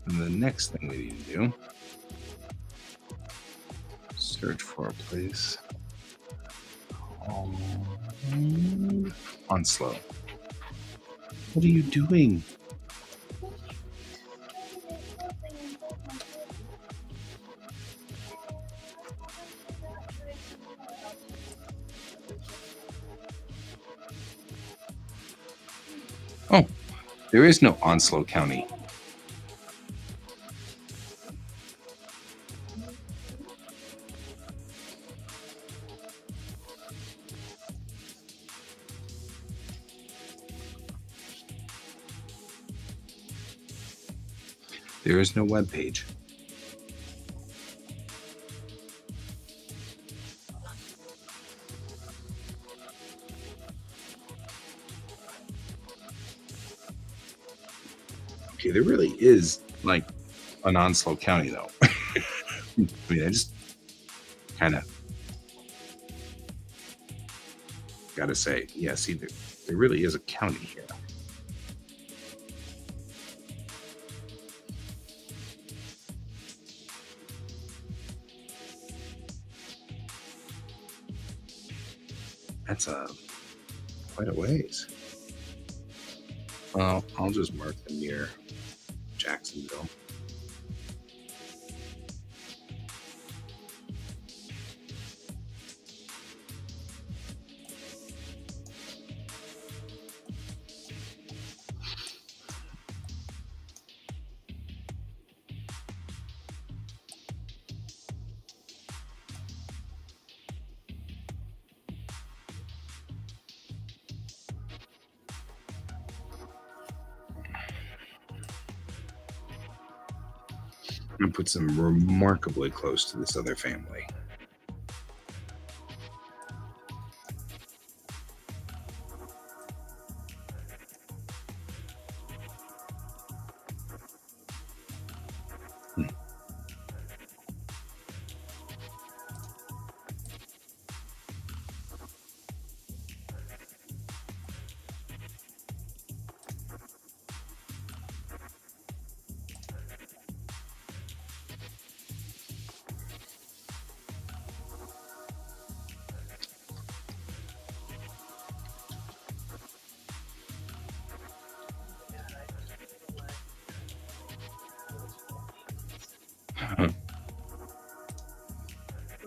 And the next thing we need to do, search for a place. Onslow. What are you doing? Oh, there is no Onslow County. There is no web page. Okay, there really is like an Onslow County though. I mean, I just kind of gotta say, yeah, see, there really is a county here. That's quite a ways. Well, I'll just mark them near Jacksonville. And puts them remarkably close to this other family.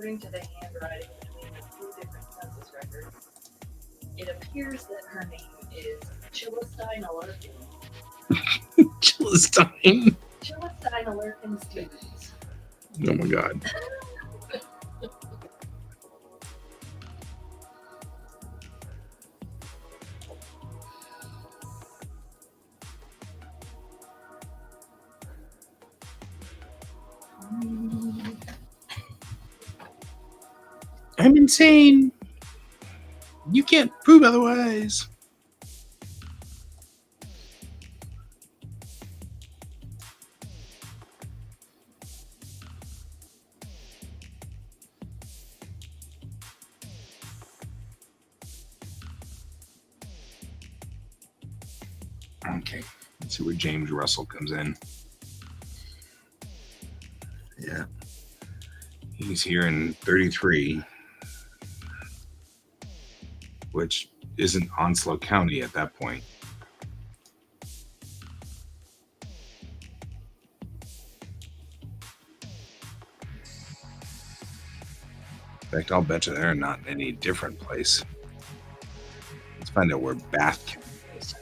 according to the handwriting between the two different census records, it appears that her name is Chilistine Alerkin. Chilistine. Chilistine Alerkin Stevens. Oh my God. I'm insane. You can't prove otherwise. Okay, let's see where James Russell comes in. Yeah, he's here in 33, which isn't Onslow County at that point. In fact, I'll bet you they're not in any different place. Let's find out where Bath County is.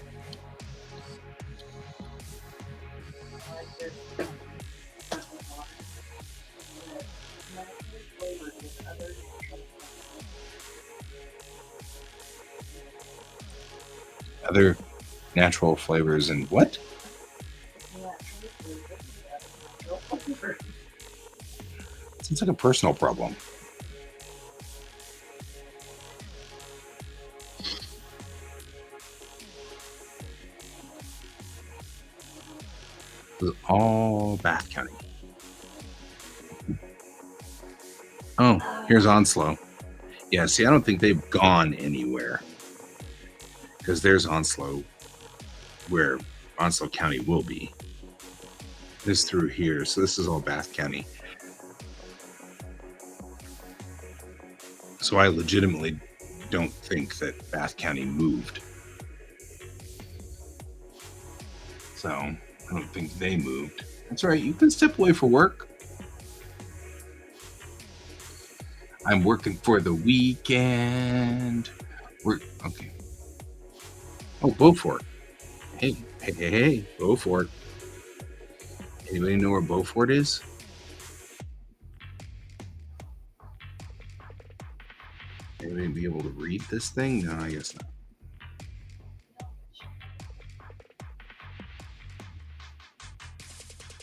Other natural flavors and what? Seems like a personal problem. This is all Bath County. Oh, here's Onslow. Yeah, see, I don't think they've gone anywhere. Because there's Onslow, where Onslow County will be. This through here, so this is all Bath County. So I legitimately don't think that Bath County moved. So I don't think they moved. That's right, you can step away for work. I'm working for the weekend. Okay. Oh, Beaufort. Hey, Beaufort. Anybody know where Beaufort is? Anybody be able to read this thing? No, I guess not.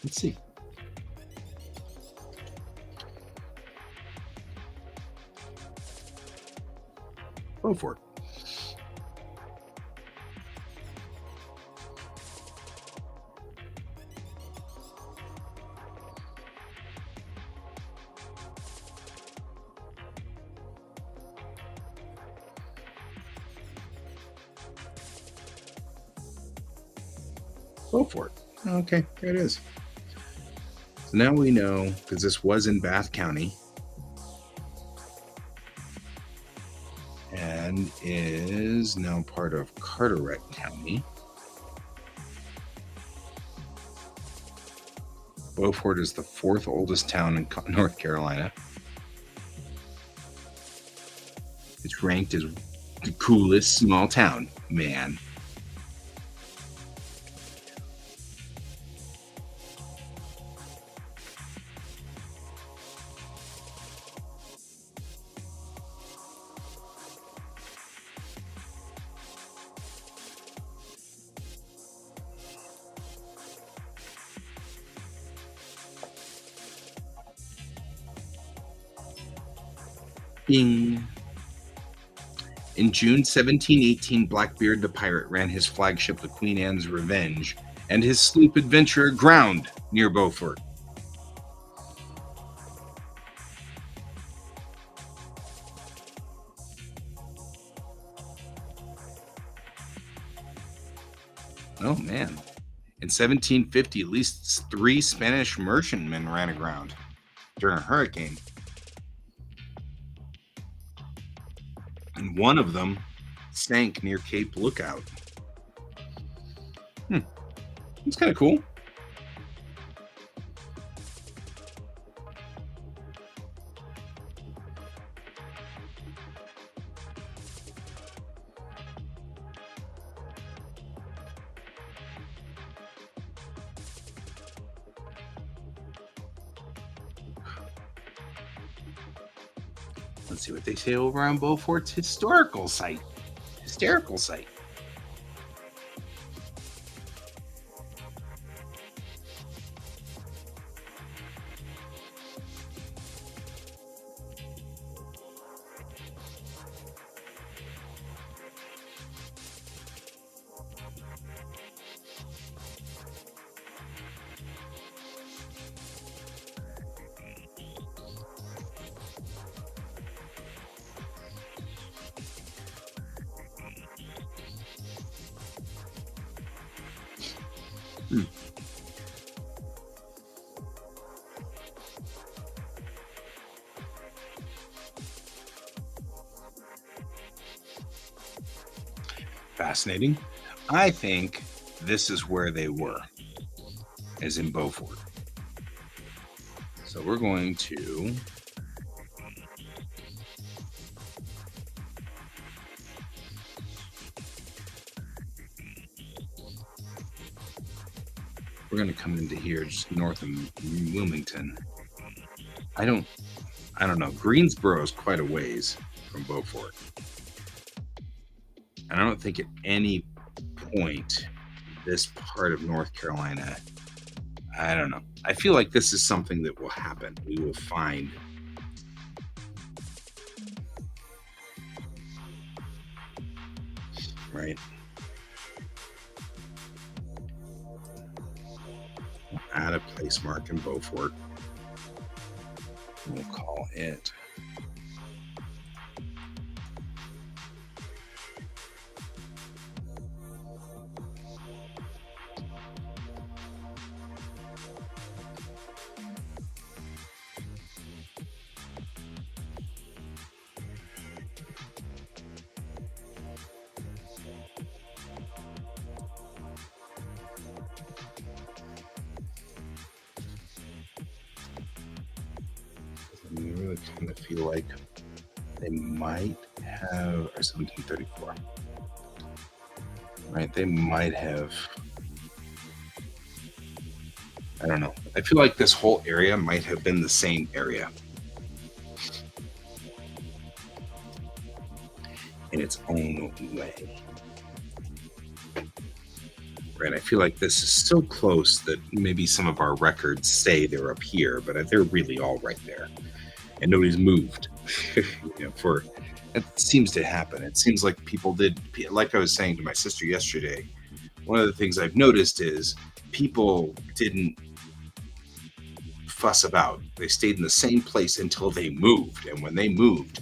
Let's see. Beaufort. Beaufort. Okay, there it is. So now we know, because this was in Bath County, and is now part of Carteret County. Beaufort is the fourth oldest town in North Carolina. It's ranked as the coolest small town, man. Bing. In June 1718, Blackbeard the pirate ran his flagship, the Queen Anne's Revenge, and his sloop Adventure aground near Beaufort. Oh, man. In 1750, at least 3 Spanish merchantmen ran aground during a hurricane. And one of them sank near Cape Lookout. It's kind of cool. Let's see what they say over on Beaufort's historical site. Hysterical site. Fascinating. I think this is where they were, as in Beaufort. So we're going to come into here just north of Wilmington. I don't know. Greensboro is quite a ways from Beaufort. And I don't think at any point this part of North Carolina, I don't know. I feel like this is something that will happen. We will find right. We'll add a place mark in Beaufort. We'll call it I really kind of feel like they might have, or 1734. Right, they might have. I don't know. I feel like this whole area might have been the same area in its own way. Right, I feel like this is so close that maybe some of our records say they're up here, but they're really all right there, and nobody's moved. For it seems to happen. It seems like people did, like I was saying to my sister yesterday. One of the things I've noticed is people didn't fuss about. They stayed in the same place until they moved, and when they moved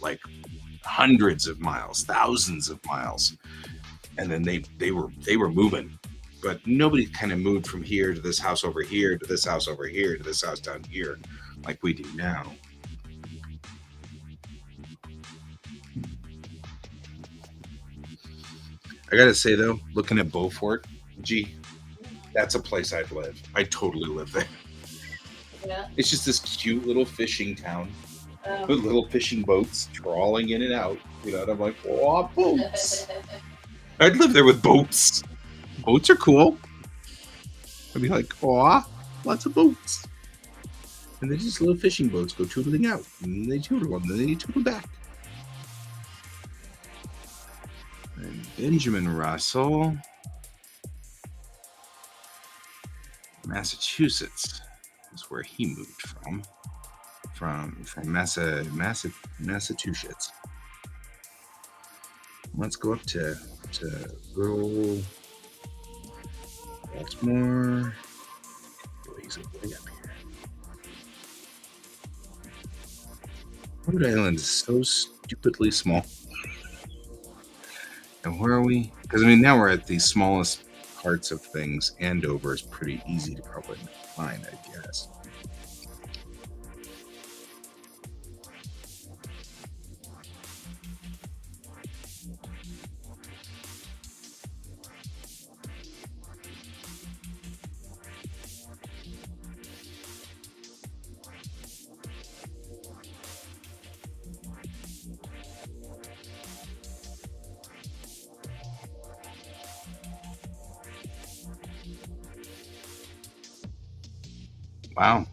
like hundreds of miles, thousands of miles, and then they were moving. But nobody kind of moved from here to this house over here to this house over here to this house down here like we do now. I gotta say though, looking at Beaufort, that's a place I'd live. I'd totally live there. Yeah. It's just this cute little fishing town with little fishing boats trawling in and out. And I'm like, oh, boats. I'd live there with boats. Boats are cool. I'd be like, oh, lots of boats. And then just little fishing boats go tootling out. And they tootle, and then they tootle back. And Benjamin Russell, Massachusetts, is where he moved from Massachusetts. Let's go up to good old Baltimore. He's way up here. Rhode Island is so stupidly small. And where are we? Because now we're at the smallest parts of things. Andover is pretty easy to probably find, I guess. Wow.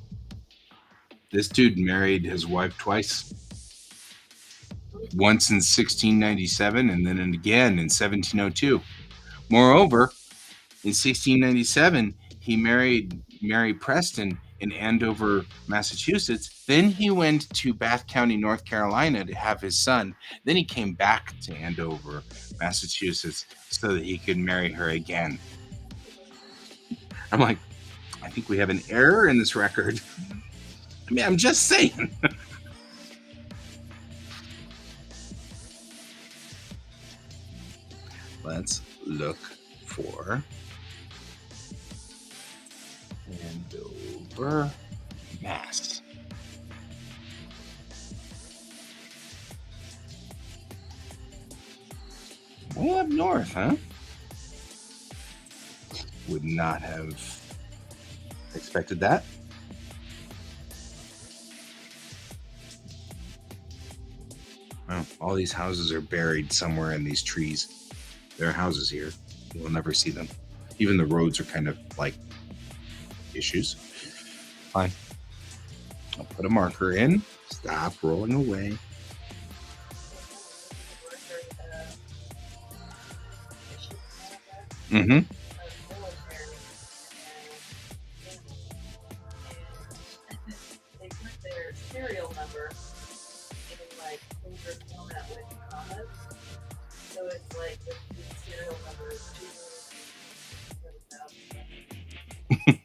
This dude married his wife twice. Once in 1697 and then again in 1702. Moreover, in 1697, he married Mary Preston in Andover, Massachusetts. Then he went to Bath County, North Carolina to have his son. Then he came back to Andover, Massachusetts so that he could marry her again. I'm like, I think we have an error in this record. I mean, I'm just saying. Let's look for Andover, Mass. Way up north, huh? Would not have expected that. Well, all these houses are buried somewhere in these trees. There are houses here. We'll never see them. Even the roads are kind of like issues. Fine. I'll put a marker in. Stop rolling away. Mm-hmm. They put their serial number in like older format with commas. So it's like the serial number is 2,000.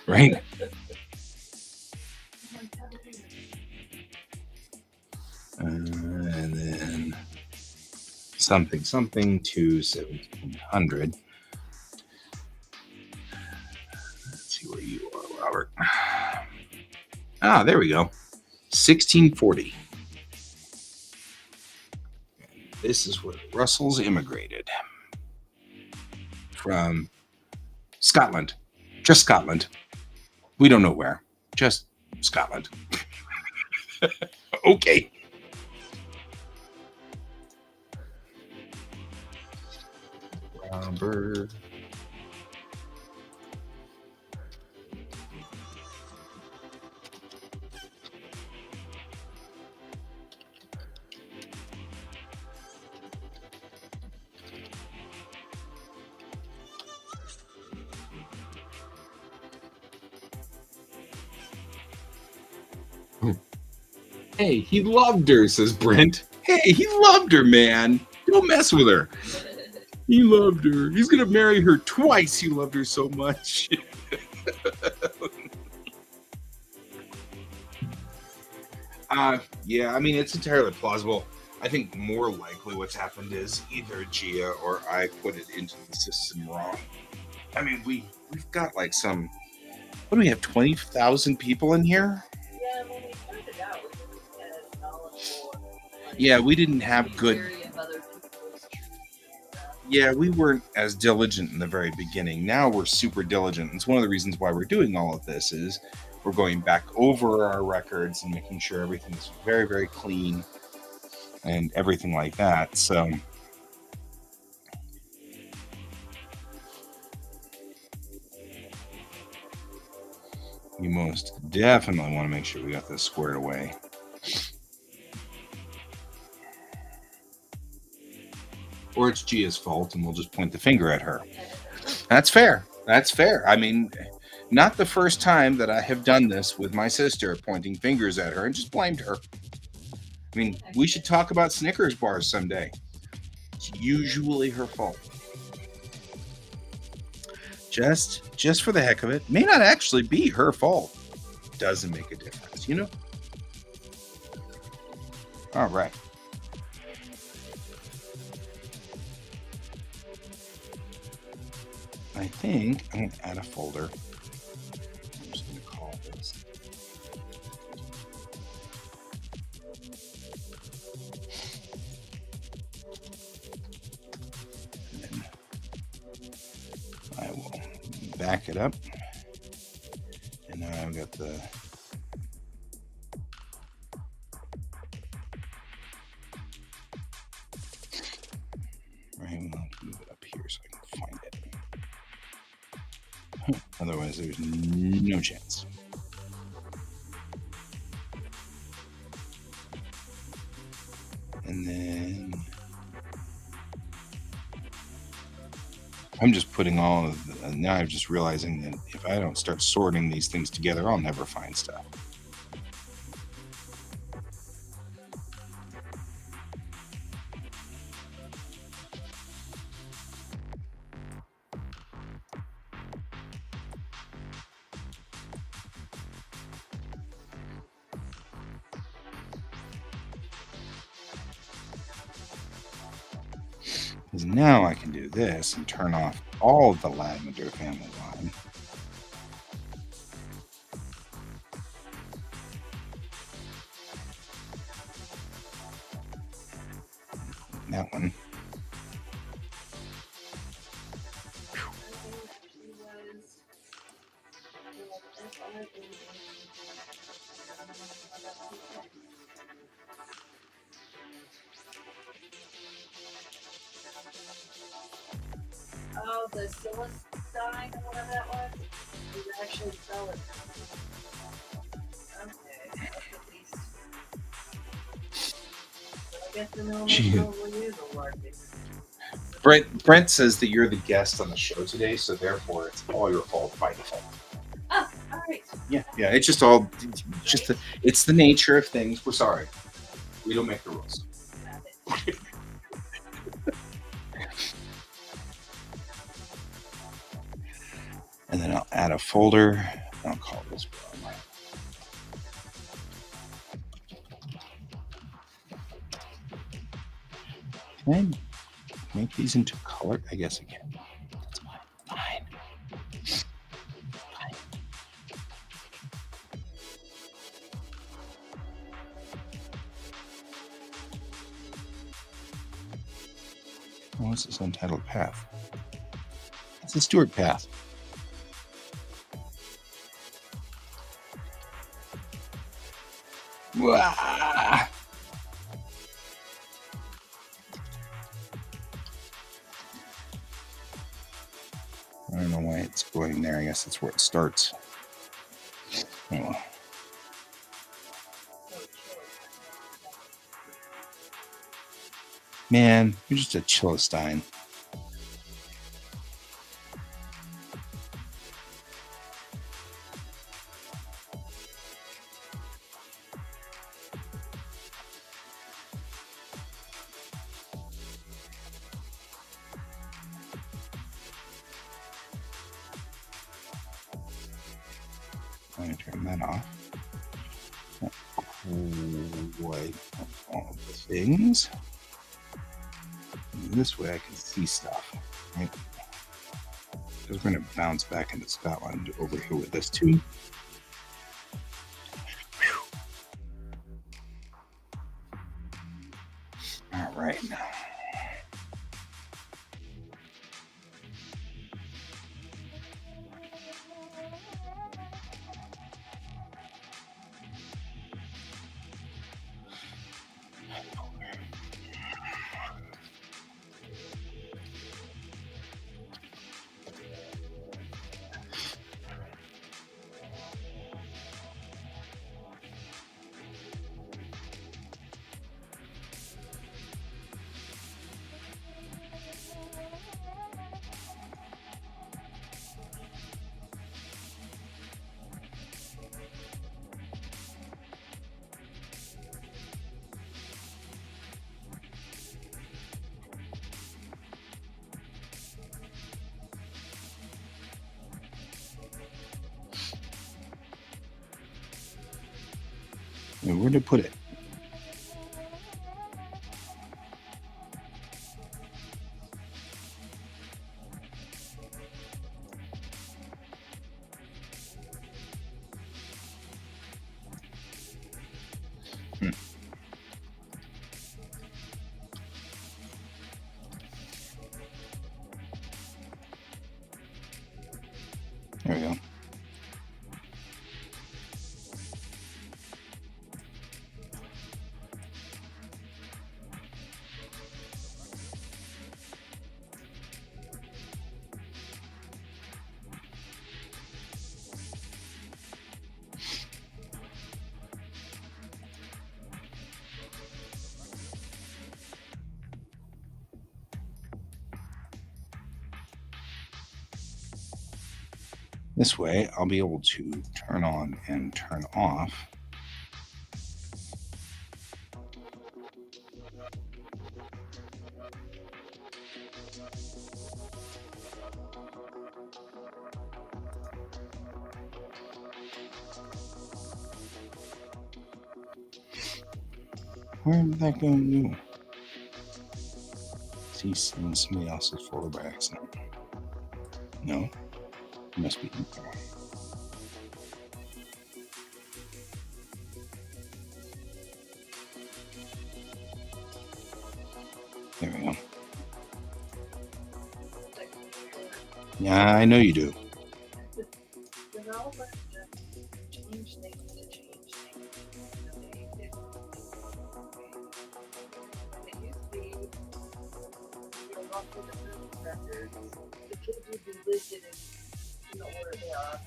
Right. And then something to 1700. Let's see where you are, Robert. Ah, there we go. 1640. This is where the Russells immigrated from Scotland. Just Scotland. We don't know where. Just Scotland. Okay. Robert. Hey, he loved her, says Brent. Hey, he loved her, man. Don't mess with her. He loved her. He's going to marry her twice. He loved her so much. Yeah, I mean, it's entirely plausible. I think more likely what's happened is either Gia or I put it into the system wrong. I mean, we've got like some, what do we have, 20,000 people in here? Yeah, when we started out, we didn't as knowledgeable. Yeah, we didn't have good. Yeah, we weren't as diligent in the very beginning. Now we're super diligent. It's one of the reasons why we're doing all of this is we're going back over our records and making sure everything's very, very clean and everything like that. So you most definitely want to make sure we got this squared away. Or it's Gia's fault and we'll just point the finger at her. That's fair. That's fair. I mean, not the first time that I have done this with my sister, pointing fingers at her and just blamed her. I mean, we should talk about Snickers bars someday. It's usually her fault. Just for the heck of it. May not actually be her fault. Doesn't make a difference, you know? All right. I think I'm going to add a folder. I'm just going to call this. And then I will back it up. And now I've got the right. We'll move it up here so I can find it. Otherwise, there's no chance. And then I'm just putting all of the, now I'm just realizing that if I don't start sorting these things together, I'll never find stuff. Because now I can do this and turn off all of the lavender family line. That one. Oh, the Celestine or whatever that was? You can actually sell it. Okay, that's at least. So I guess the no use will work. Brent says that you're the guest on the show today, so therefore it's all your fault by default. Oh, all right. Yeah, it's just all, it's the nature of things. We're sorry. We don't make the rules. And then I'll add a folder. I'll call this one. Can I make these into color? I guess I can. That's fine. Oh, what's this untitled path? It's a Stewart path. Wah! I don't know why it's going there. I guess that's where it starts. Oh. Man, you're just a Chilistine. I'm going to turn that off. Quite all the things. And this way I can see stuff, right? Because we're going to bounce back into Scotland over here with this too. All right. Where to put it? There we go. This way, I'll be able to turn on and turn off Where did that go? See, somebody else's folder by accident. No, it must be in there. There we go. Yeah, I know you do. Developers just change things to change things. It used to be, you know, going through the service records, the kids would be listed in, you know, where they are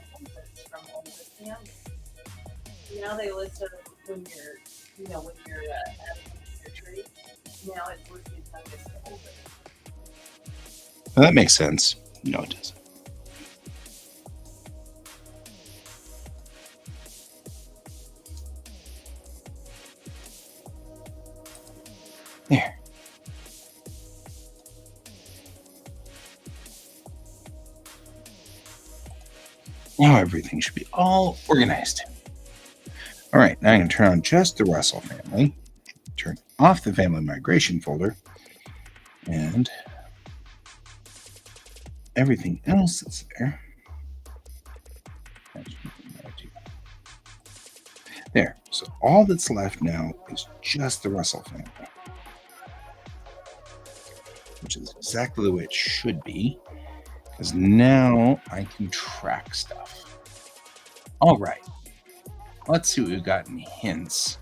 from home to family. Now they list them when you're, you know, when you're at your tree. Now it's listed like it's older. Well, that makes sense. No, it doesn't. There. Now everything should be all organized. All right, now I'm going to turn on just the Russell family, turn off the family migration folder, and everything else that's there. There. So all that's left now is just the Russell family, which is exactly the way it should be, because now I can track stuff. All right. Let's see what we've got in hints.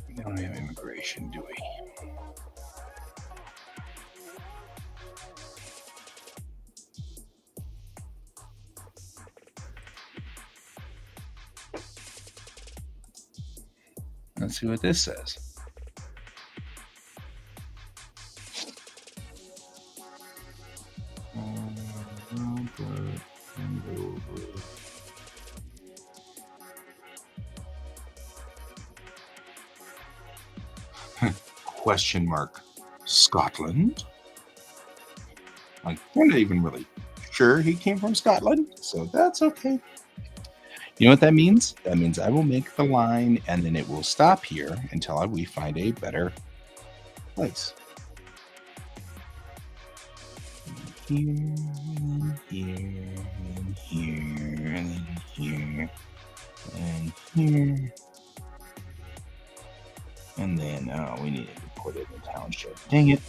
We don't have immigration, do we? Let's see what this says. Question mark. Scotland? Like, we're not even really sure he came from Scotland, so that's okay. You know what that means? That means I will make the line and then it will stop here until we find a better place. Here, and here, and here, and here, and here. And then we needed to put it in the township. Dang it.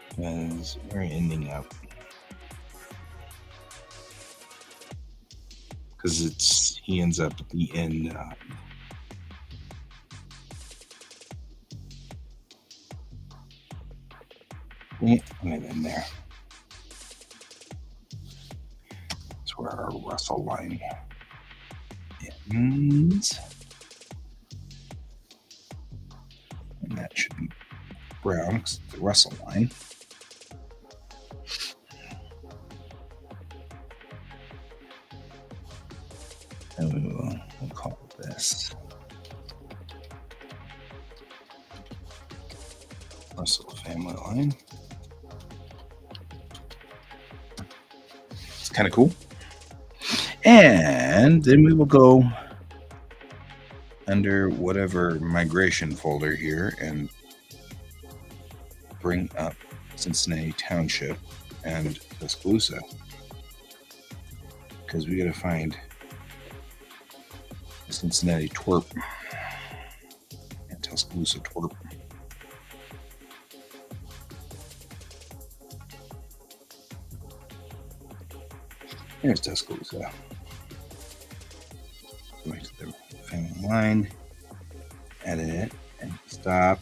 Because we're ending up. Because he ends up at the end. Yeah, and in there. That's where our Russell line ends. And that should be brown because it's the Russell line. And we'll call this Russell family line. It's kind of cool. And then we will go under whatever migration folder here and bring up Cincinnati Township and Tuscaloosa. Because we got to find Cincinnati twerp and Tuscaloosa twerp. There's Tuscaloosa. Go back to the family line, edit it, and stop.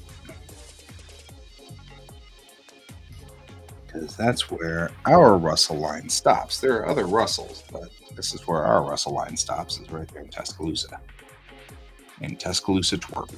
Because that's where our Russell line stops. There are other Russells, but this is where our Russell line stops, is right there in Tuscaloosa. In Tuscaloosa twerp.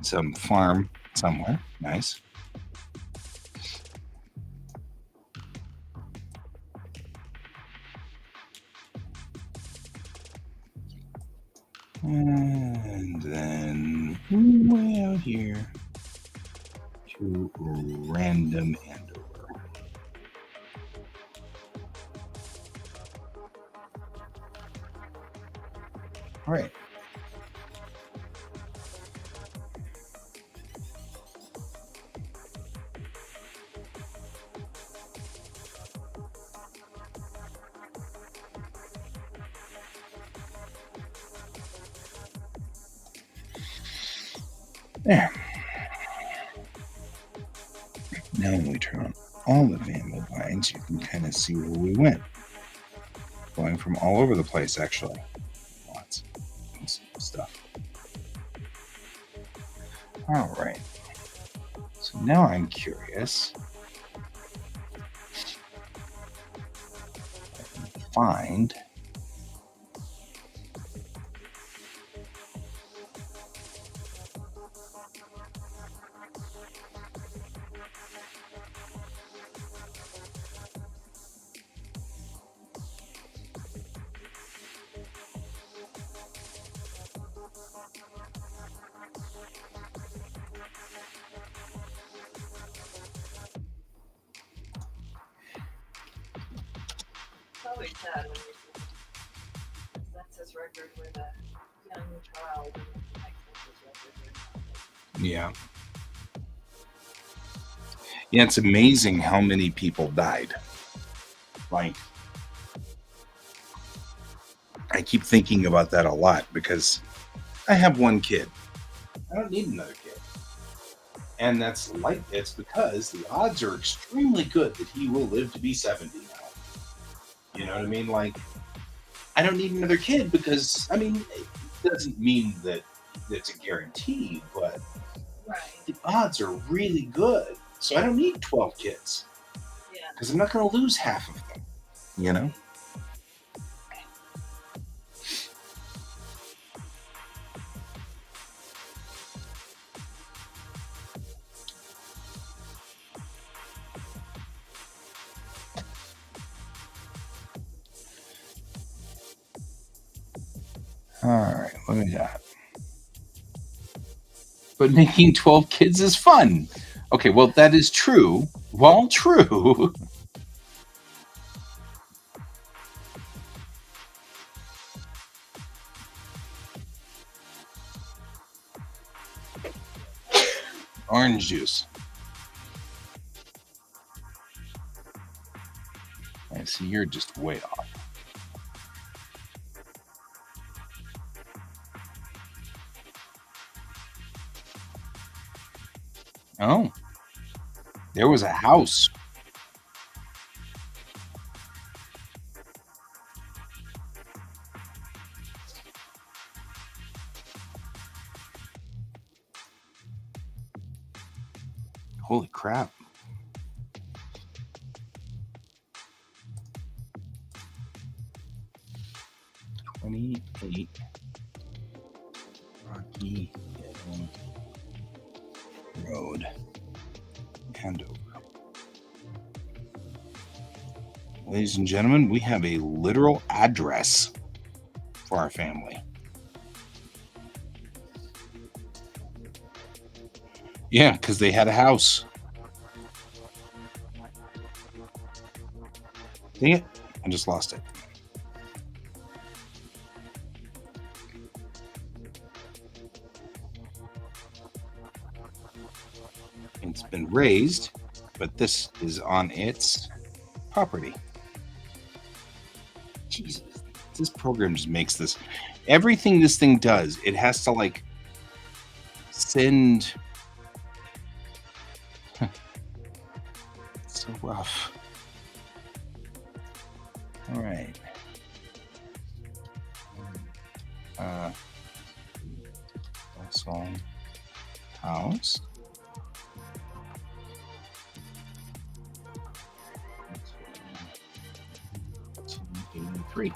Some farm somewhere. Nice. And then way out here to random Andover. All right. There. Now when we turn on all the van lines, you can kind of see where we went. Going from all over the place, actually. Lots of stuff. All right. So now I'm curious. I can find It's always sad when you see census record with a young child and the next census record. Yeah. Yeah, it's amazing how many people died. Like, I keep thinking about that a lot because I have one kid. I don't need another kid. And it's because the odds are extremely good that he will live to be 70 now. You know what I mean? Like, I don't need another kid because, I mean, it doesn't mean that it's a guarantee, but Right. the odds are really good. So I don't need 12 kids. Yeah. Because I'm not going to lose half of them. You know? All right, look at that. But making 12 kids is fun. Okay, well, that is true. Well, true. Orange juice. I see you're just way off. Oh, there was a house. Holy crap. $28 Rocky Hill Road, Andover. Ladies and gentlemen, we have a literal address for our family. Yeah, because they had a house. Dang it. I just lost it. It's been raised, but this is on its property. Jesus, this program just makes this. Everything this thing does, it has to like send. It's so rough. All right. Also, house. free.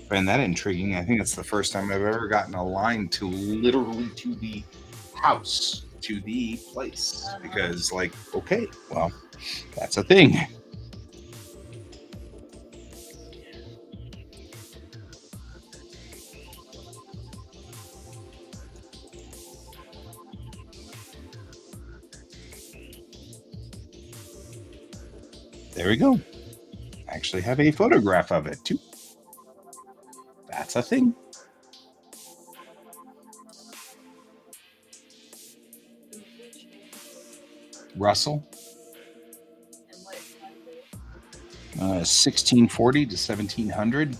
Find that intriguing. I think it's the first time I've ever gotten a line to literally to the house, to the place. Because, like, okay, well, that's a thing. There we go. I actually have a photograph of it, too. That's a thing. Russell, 1640 to 1700.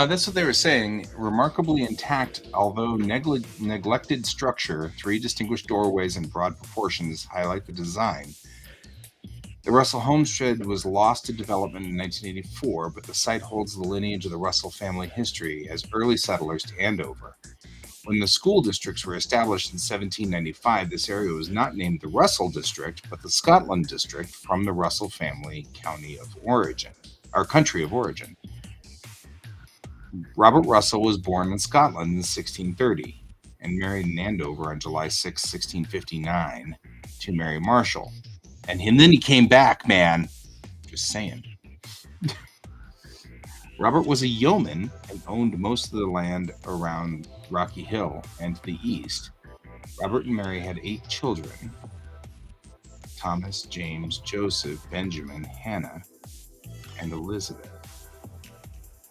That's what they were saying. Remarkably intact, although neglected structure, 3 distinguished doorways and broad proportions highlight the design. The Russell homestead was lost to development in 1984, but the site holds the lineage of the Russell family history as early settlers to Andover. When the school districts were established in 1795, this area was not named the Russell District, but the Scotland District from the Russell family country of origin. Robert Russell was born in Scotland in 1630 and married in Andover on July 6, 1659 to Mary Marshall. And then he came back, man. Just saying. Robert was a yeoman and owned most of the land around Rocky Hill and to the east. Robert and Mary had 8 children: Thomas, James, Joseph, Benjamin, Hannah, and Elizabeth.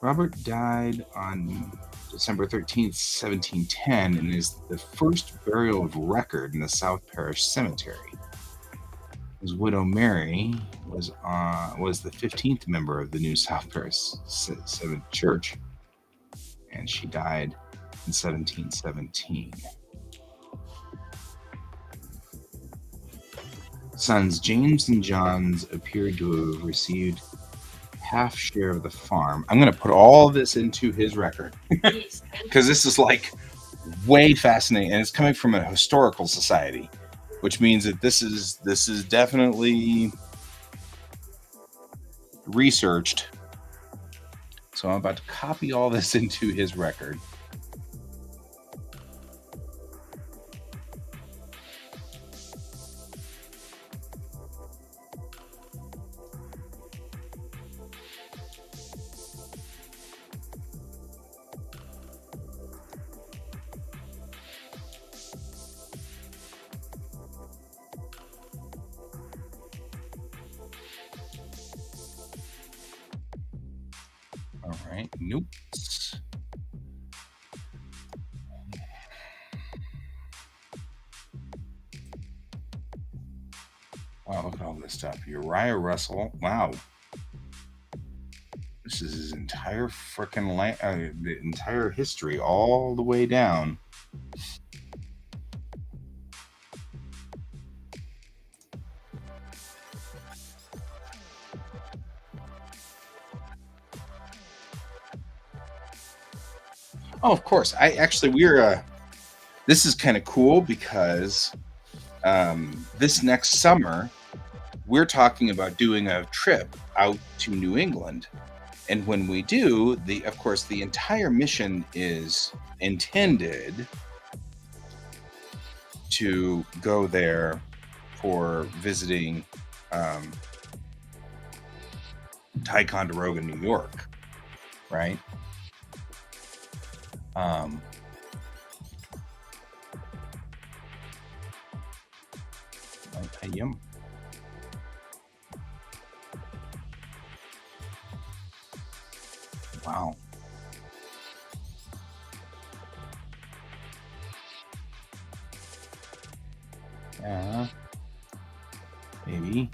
Robert died on December 13th, 1710, and is the first burial of record in the South Parish Cemetery. His widow Mary was the 15th member of the new South Parish Church, and she died in 1717. Sons James and John appeared to have received half share of the farm. I'm going to put all this into his record because this is like way fascinating, and it's coming from a historical society, which means that this is definitely researched. So I'm about to copy all this into his record. All right, nope. Wow, look at all this stuff. Uriah Russell. Wow. This is his entire freaking the entire history all the way down. Oh, of course. This is kind of cool because this next summer we're talking about doing a trip out to New England. And when we do, of course, the entire mission is intended to go there for visiting um, Ticonderoga, New York, right? Um, I am. Wow. Yeah. Maybe.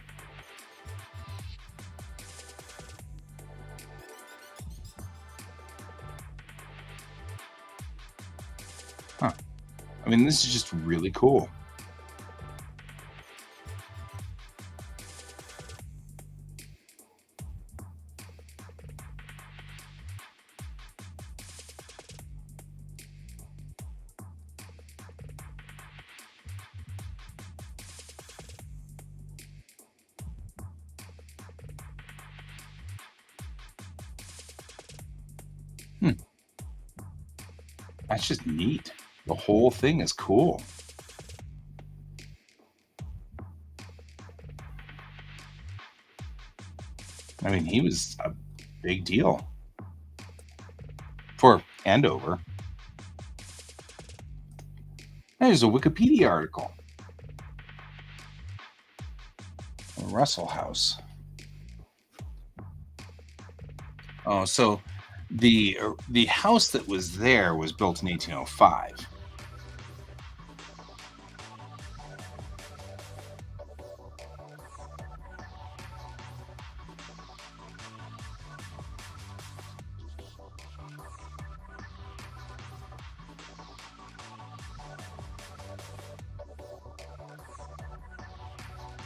Huh. I mean, this is just really cool. Hmm. That's just neat. The whole thing is cool. I mean, he was a big deal for Andover. There's a Wikipedia article. Russell House. Oh, so the house that was there was built in 1805.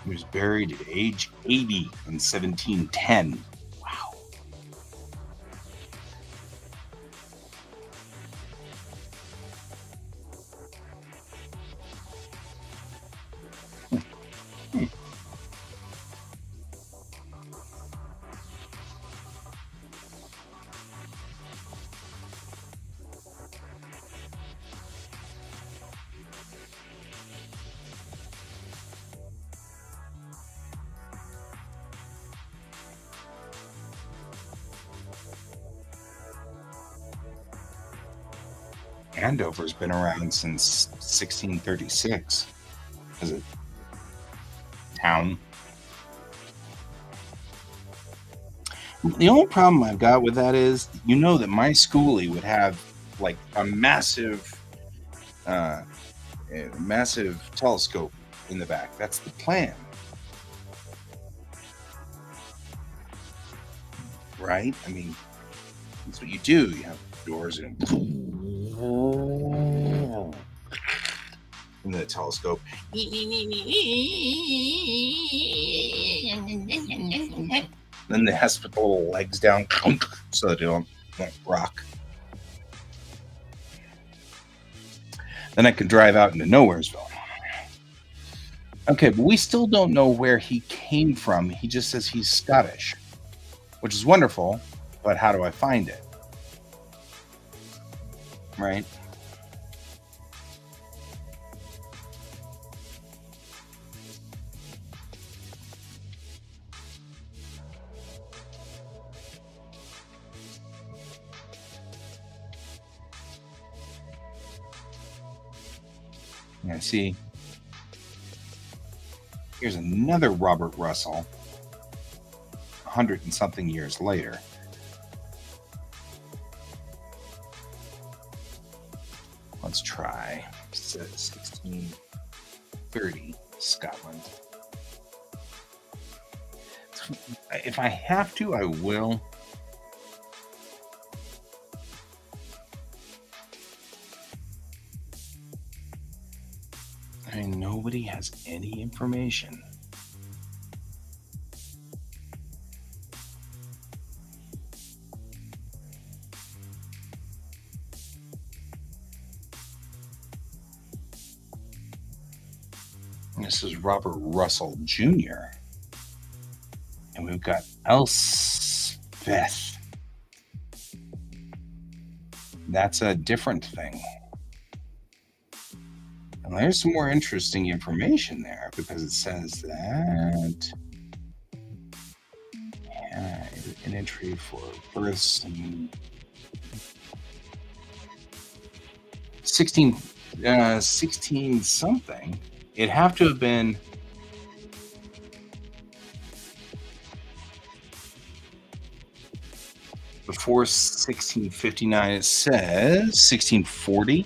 He was buried at age 80 in 1710. Wow. Hmm. Andover's been around since 1636 as a town. The only problem I've got with that is, that my schoolie would have like uh, a massive telescope in the back. That's the plan, right? I mean, that's what you do. You have doors and the telescope. Then it has to put the little legs down so that it won't rock. Then I could drive out into Nowheresville. Okay, but we still don't know where he came from. He just says he's Scottish, which is wonderful, but how do I find it? Right? Yeah, see, here's another Robert Russell, 100 and something years later. Let's try 1630 Scotland. If I have to, I will. I mean, nobody has any information. This is Robert Russell Jr. And And we've got Elspeth. That's a different thing. And there's some more interesting information there because it says that an entry for births and 16 something. It'd have to have been before 1659. It says 1640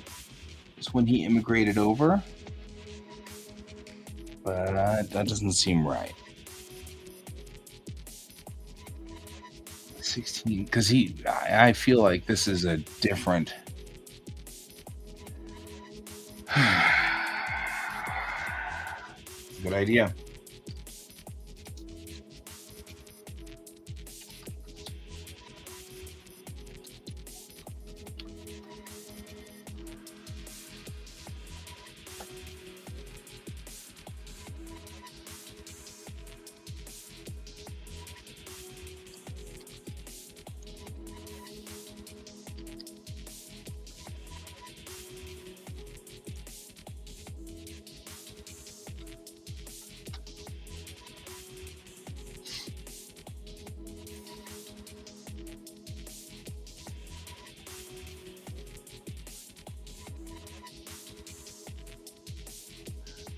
is when he immigrated over, but that doesn't seem right. 16, because I feel like this is a different. Good idea.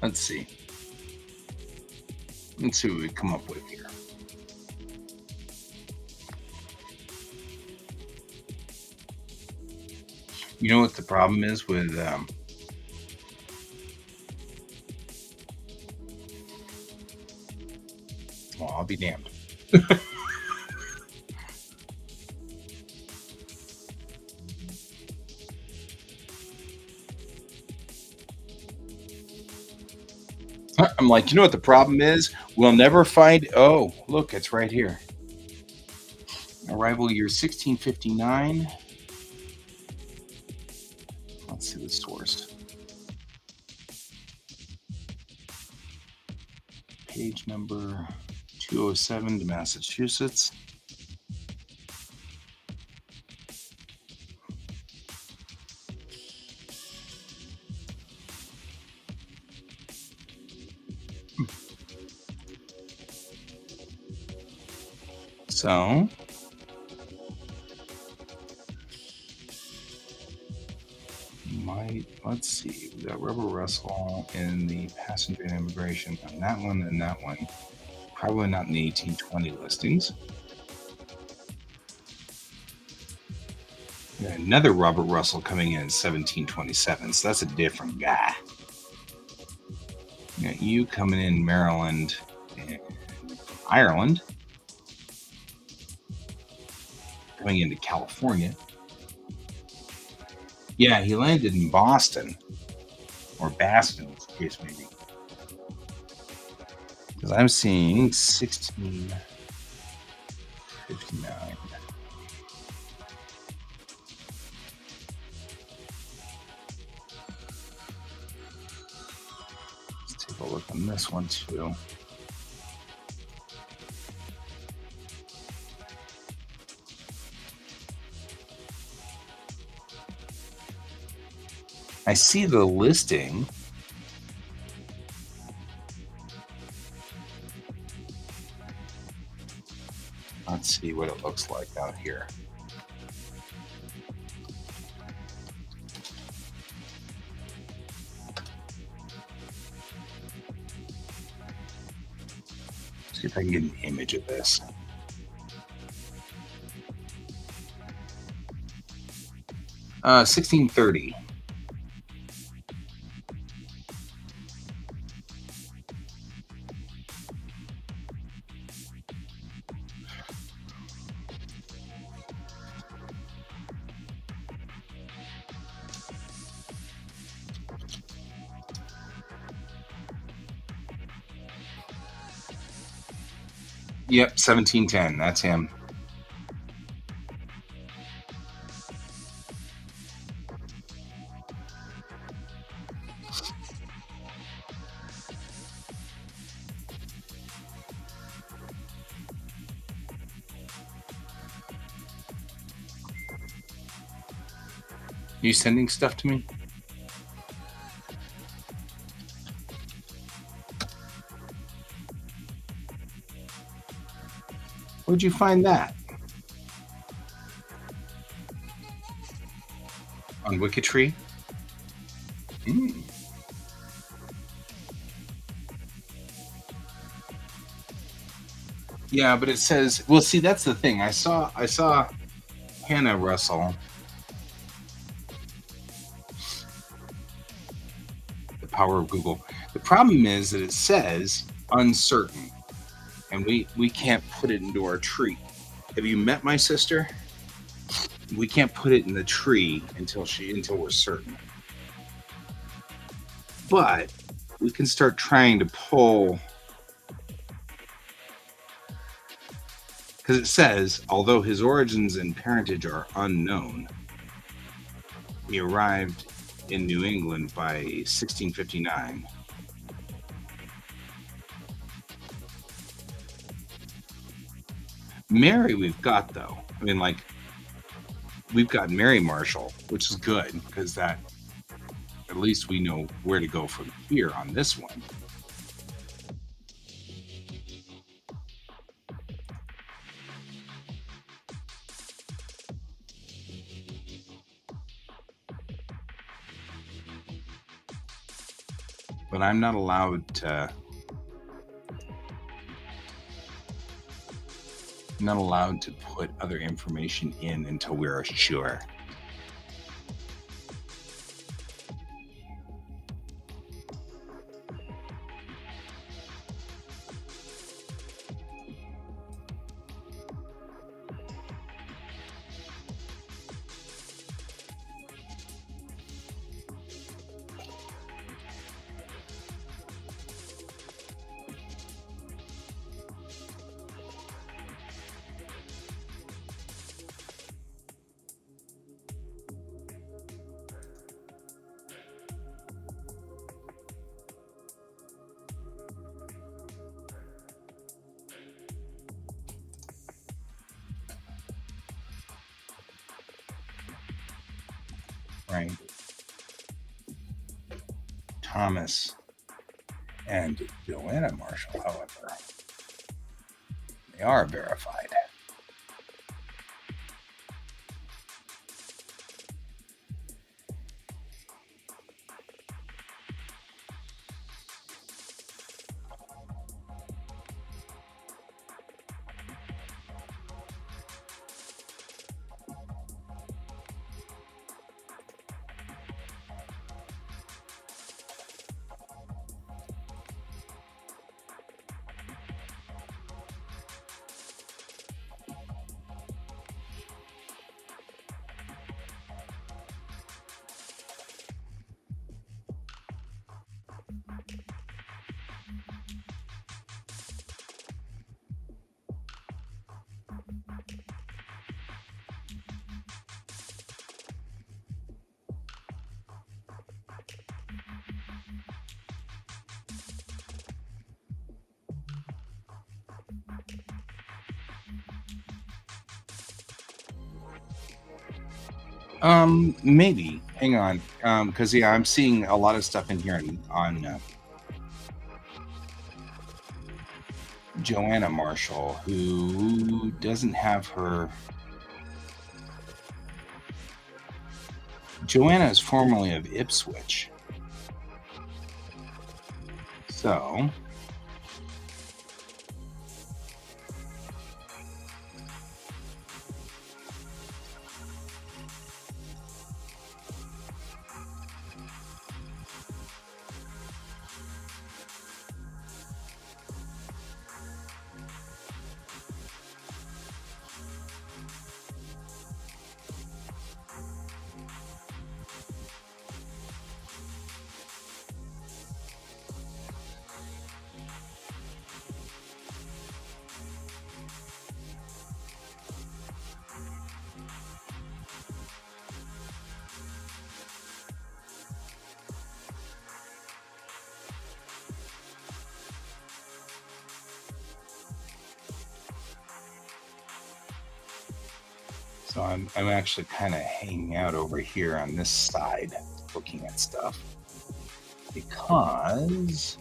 Let's see. Let's see what we come up with here. You know what the problem is with well, I'll be damned. I'm like, you know what the problem is? We'll never find. Oh, look, it's right here. Arrival year 1659. Let's see the source. Page number 207 to Massachusetts. So, let's see. We got Rubber Russell in the passenger and immigration on that one and that one. Probably not in the 1820 listings. We got another Robert Russell coming in 1727, so that's a different guy. You got you coming in Maryland and Ireland. Coming into California. Yeah, he landed in Boston. Or Baston, as the case may be. Because I'm seeing 1659. Let's take a look on this one too. I see the listing. Let's see what it looks like out here. See if I can get an image of this. Uh, 1630. Yep, 1710. That's him. You sending stuff to me? Where'd you find that? On Wikitree? Mm. Yeah, but it says, well, see, that's the thing. I saw Hannah Russell, The Power of Google. The problem is that it says uncertain, and we can't put it into our tree. Have you met my sister? We can't put it in the tree until we're certain. But we can start trying to pull, because it says, although his origins and parentage are unknown, he arrived in New England by 1659. Mary, we've got though. I mean, like, we've got Mary Marshall, which is good because that at least we know where to go from here on this one. But I'm not allowed to. I'm not allowed to put other information in until we're sure. Right. Thomas and Joanna Marshall, however, they are verified. Maybe. Hang on. Because yeah, I'm seeing a lot of stuff in here on Joanna Marshall, who doesn't have her. Joanna is formerly of Ipswich. So. So I'm actually kind of hanging out over here on this side, looking at stuff, because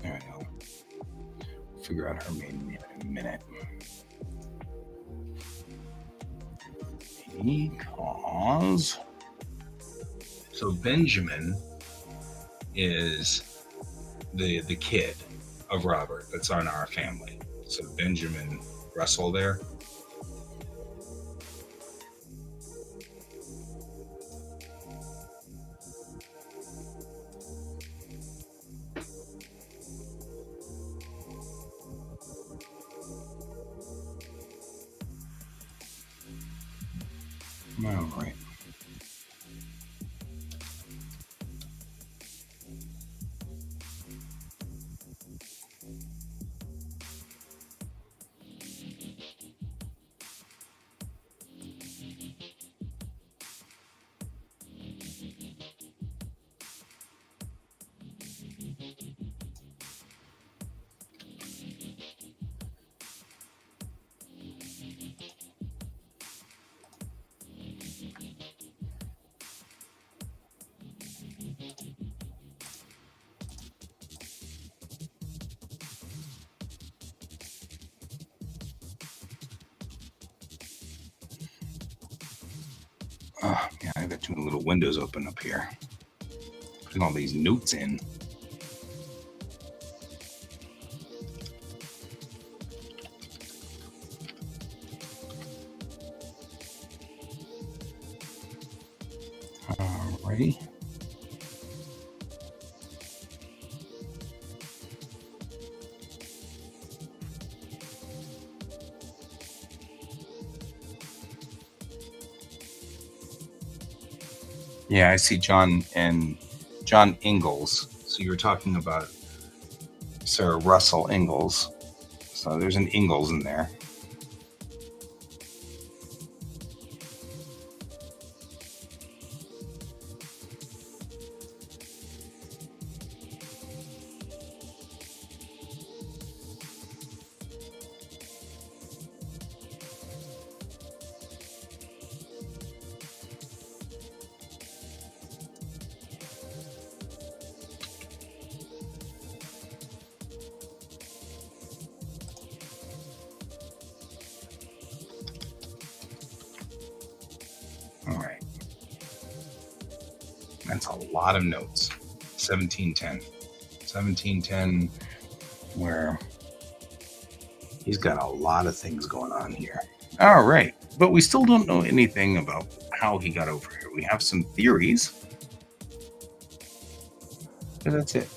there we go. Figure out her main name in a minute. Because so Benjamin is the kid of Robert that's on our family. So Benjamin Russell there. All right. Oh, yeah, I got two little windows open up here. Putting all these notes in. Alrighty. Yeah, I see John Ingalls. So you're talking about Sir Russell Ingalls. So there's an Ingalls in there. All right. That's a lot of notes. 1710. 1710, where he's got a lot of things going on here. All right. But we still don't know anything about how he got over here. We have some theories. But that's it.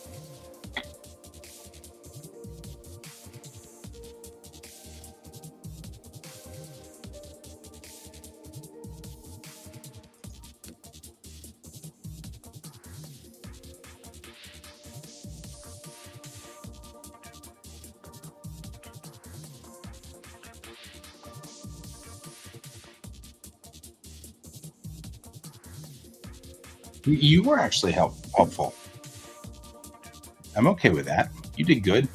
You were actually helpful. I'm okay with that. You did good.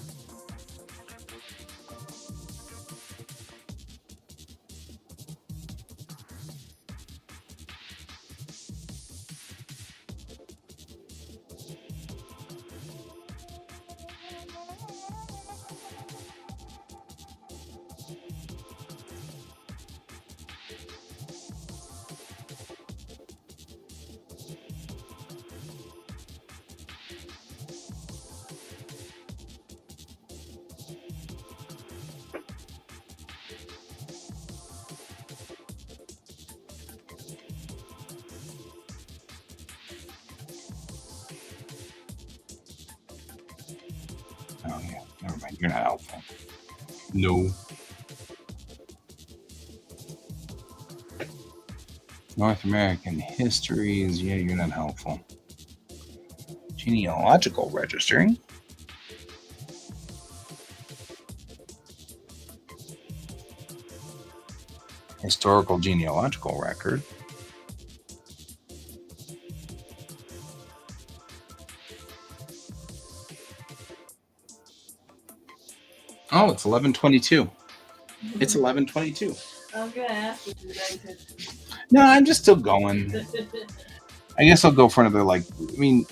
Oh, yeah. Never mind. You're not helpful. No. North American histories. Yeah, you're not helpful. Genealogical registry. Historical genealogical record. Oh, it's 11:22. It's 11:22. I was gonna ask you today. No, I'm just still going. I guess I'll go for another,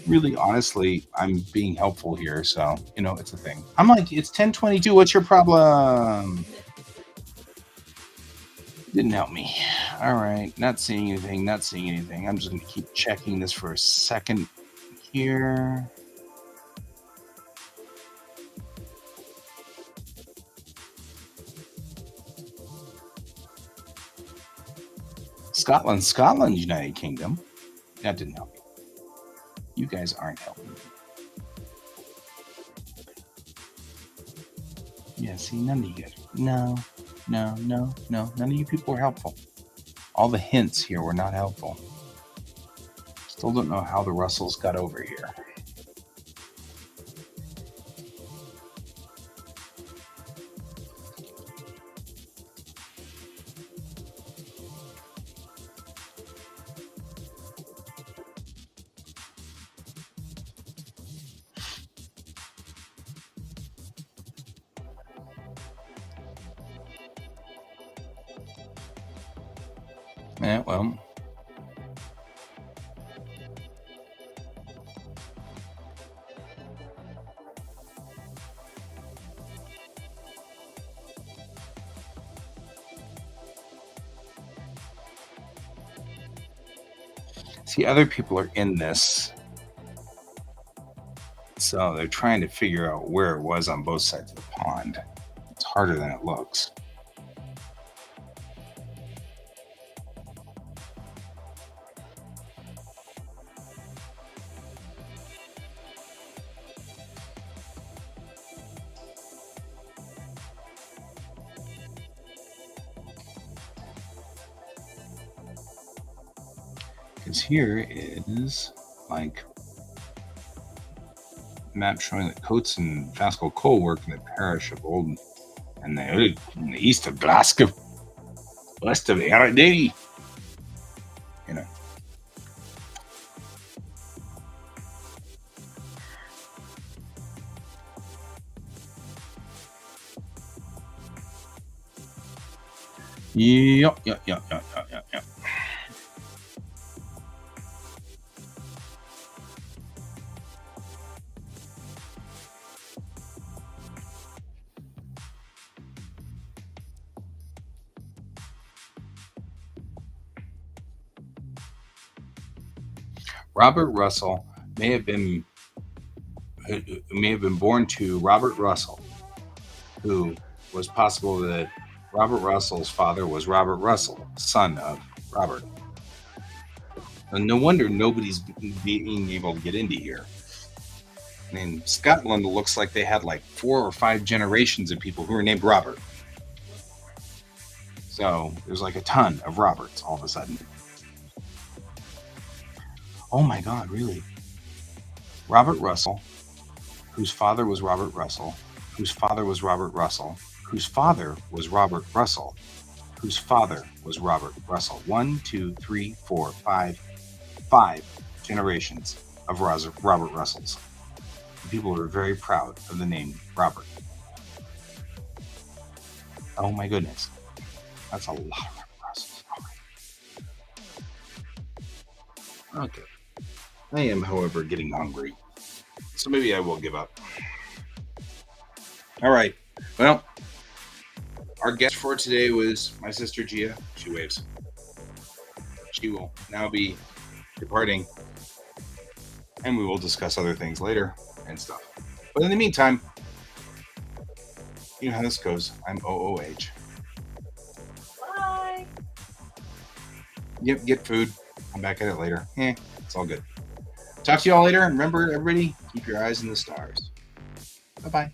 really, honestly, I'm being helpful here, so, it's a thing. I'm like, it's 10:22, what's your problem? Didn't help me. All right, not seeing anything. I'm just going to keep checking this for a second here. Scotland, United Kingdom. That didn't help me. You guys aren't helping me. Yeah, see, none of you guys. No. None of you people are helpful. All the hints here were not helpful. Still don't know how the Russells got over here. Yeah, well. See, other people are in this. So they're trying to figure out where it was on both sides of the pond. It's harder than it looks. Because here is map showing that Coates and Fascal Cole work in the parish of Old and in the east of Glasgow, west of Ardee. Yep. Robert Russell may have been born to Robert Russell, who was possible that Robert Russell's father was Robert Russell, son of Robert. And no wonder nobody's being able to get into here. I mean, Scotland looks like they had 4 or 5 generations of people who were named Robert. So there's a ton of Roberts all of a sudden. Oh my God, really? Robert Russell, whose father was Robert Russell, whose father was Robert Russell, whose father was Robert Russell, whose father was Robert Russell. 1, 2, 3, 4, 5 generations of Robert Russells. People are very proud of the name Robert. Oh my goodness. That's a lot of Robert Russells. Okay. I am, however, getting hungry. So maybe I will give up. All right. Well, our guest for today was my sister Gia. She waves. She will now be departing, and we will discuss other things later and stuff. But in the meantime, you know how this goes. I'm OOH. Bye. Yep, get food. I'm back at it later. It's all good. Talk to you all later. And remember, everybody, keep your eyes in the stars. Bye-bye.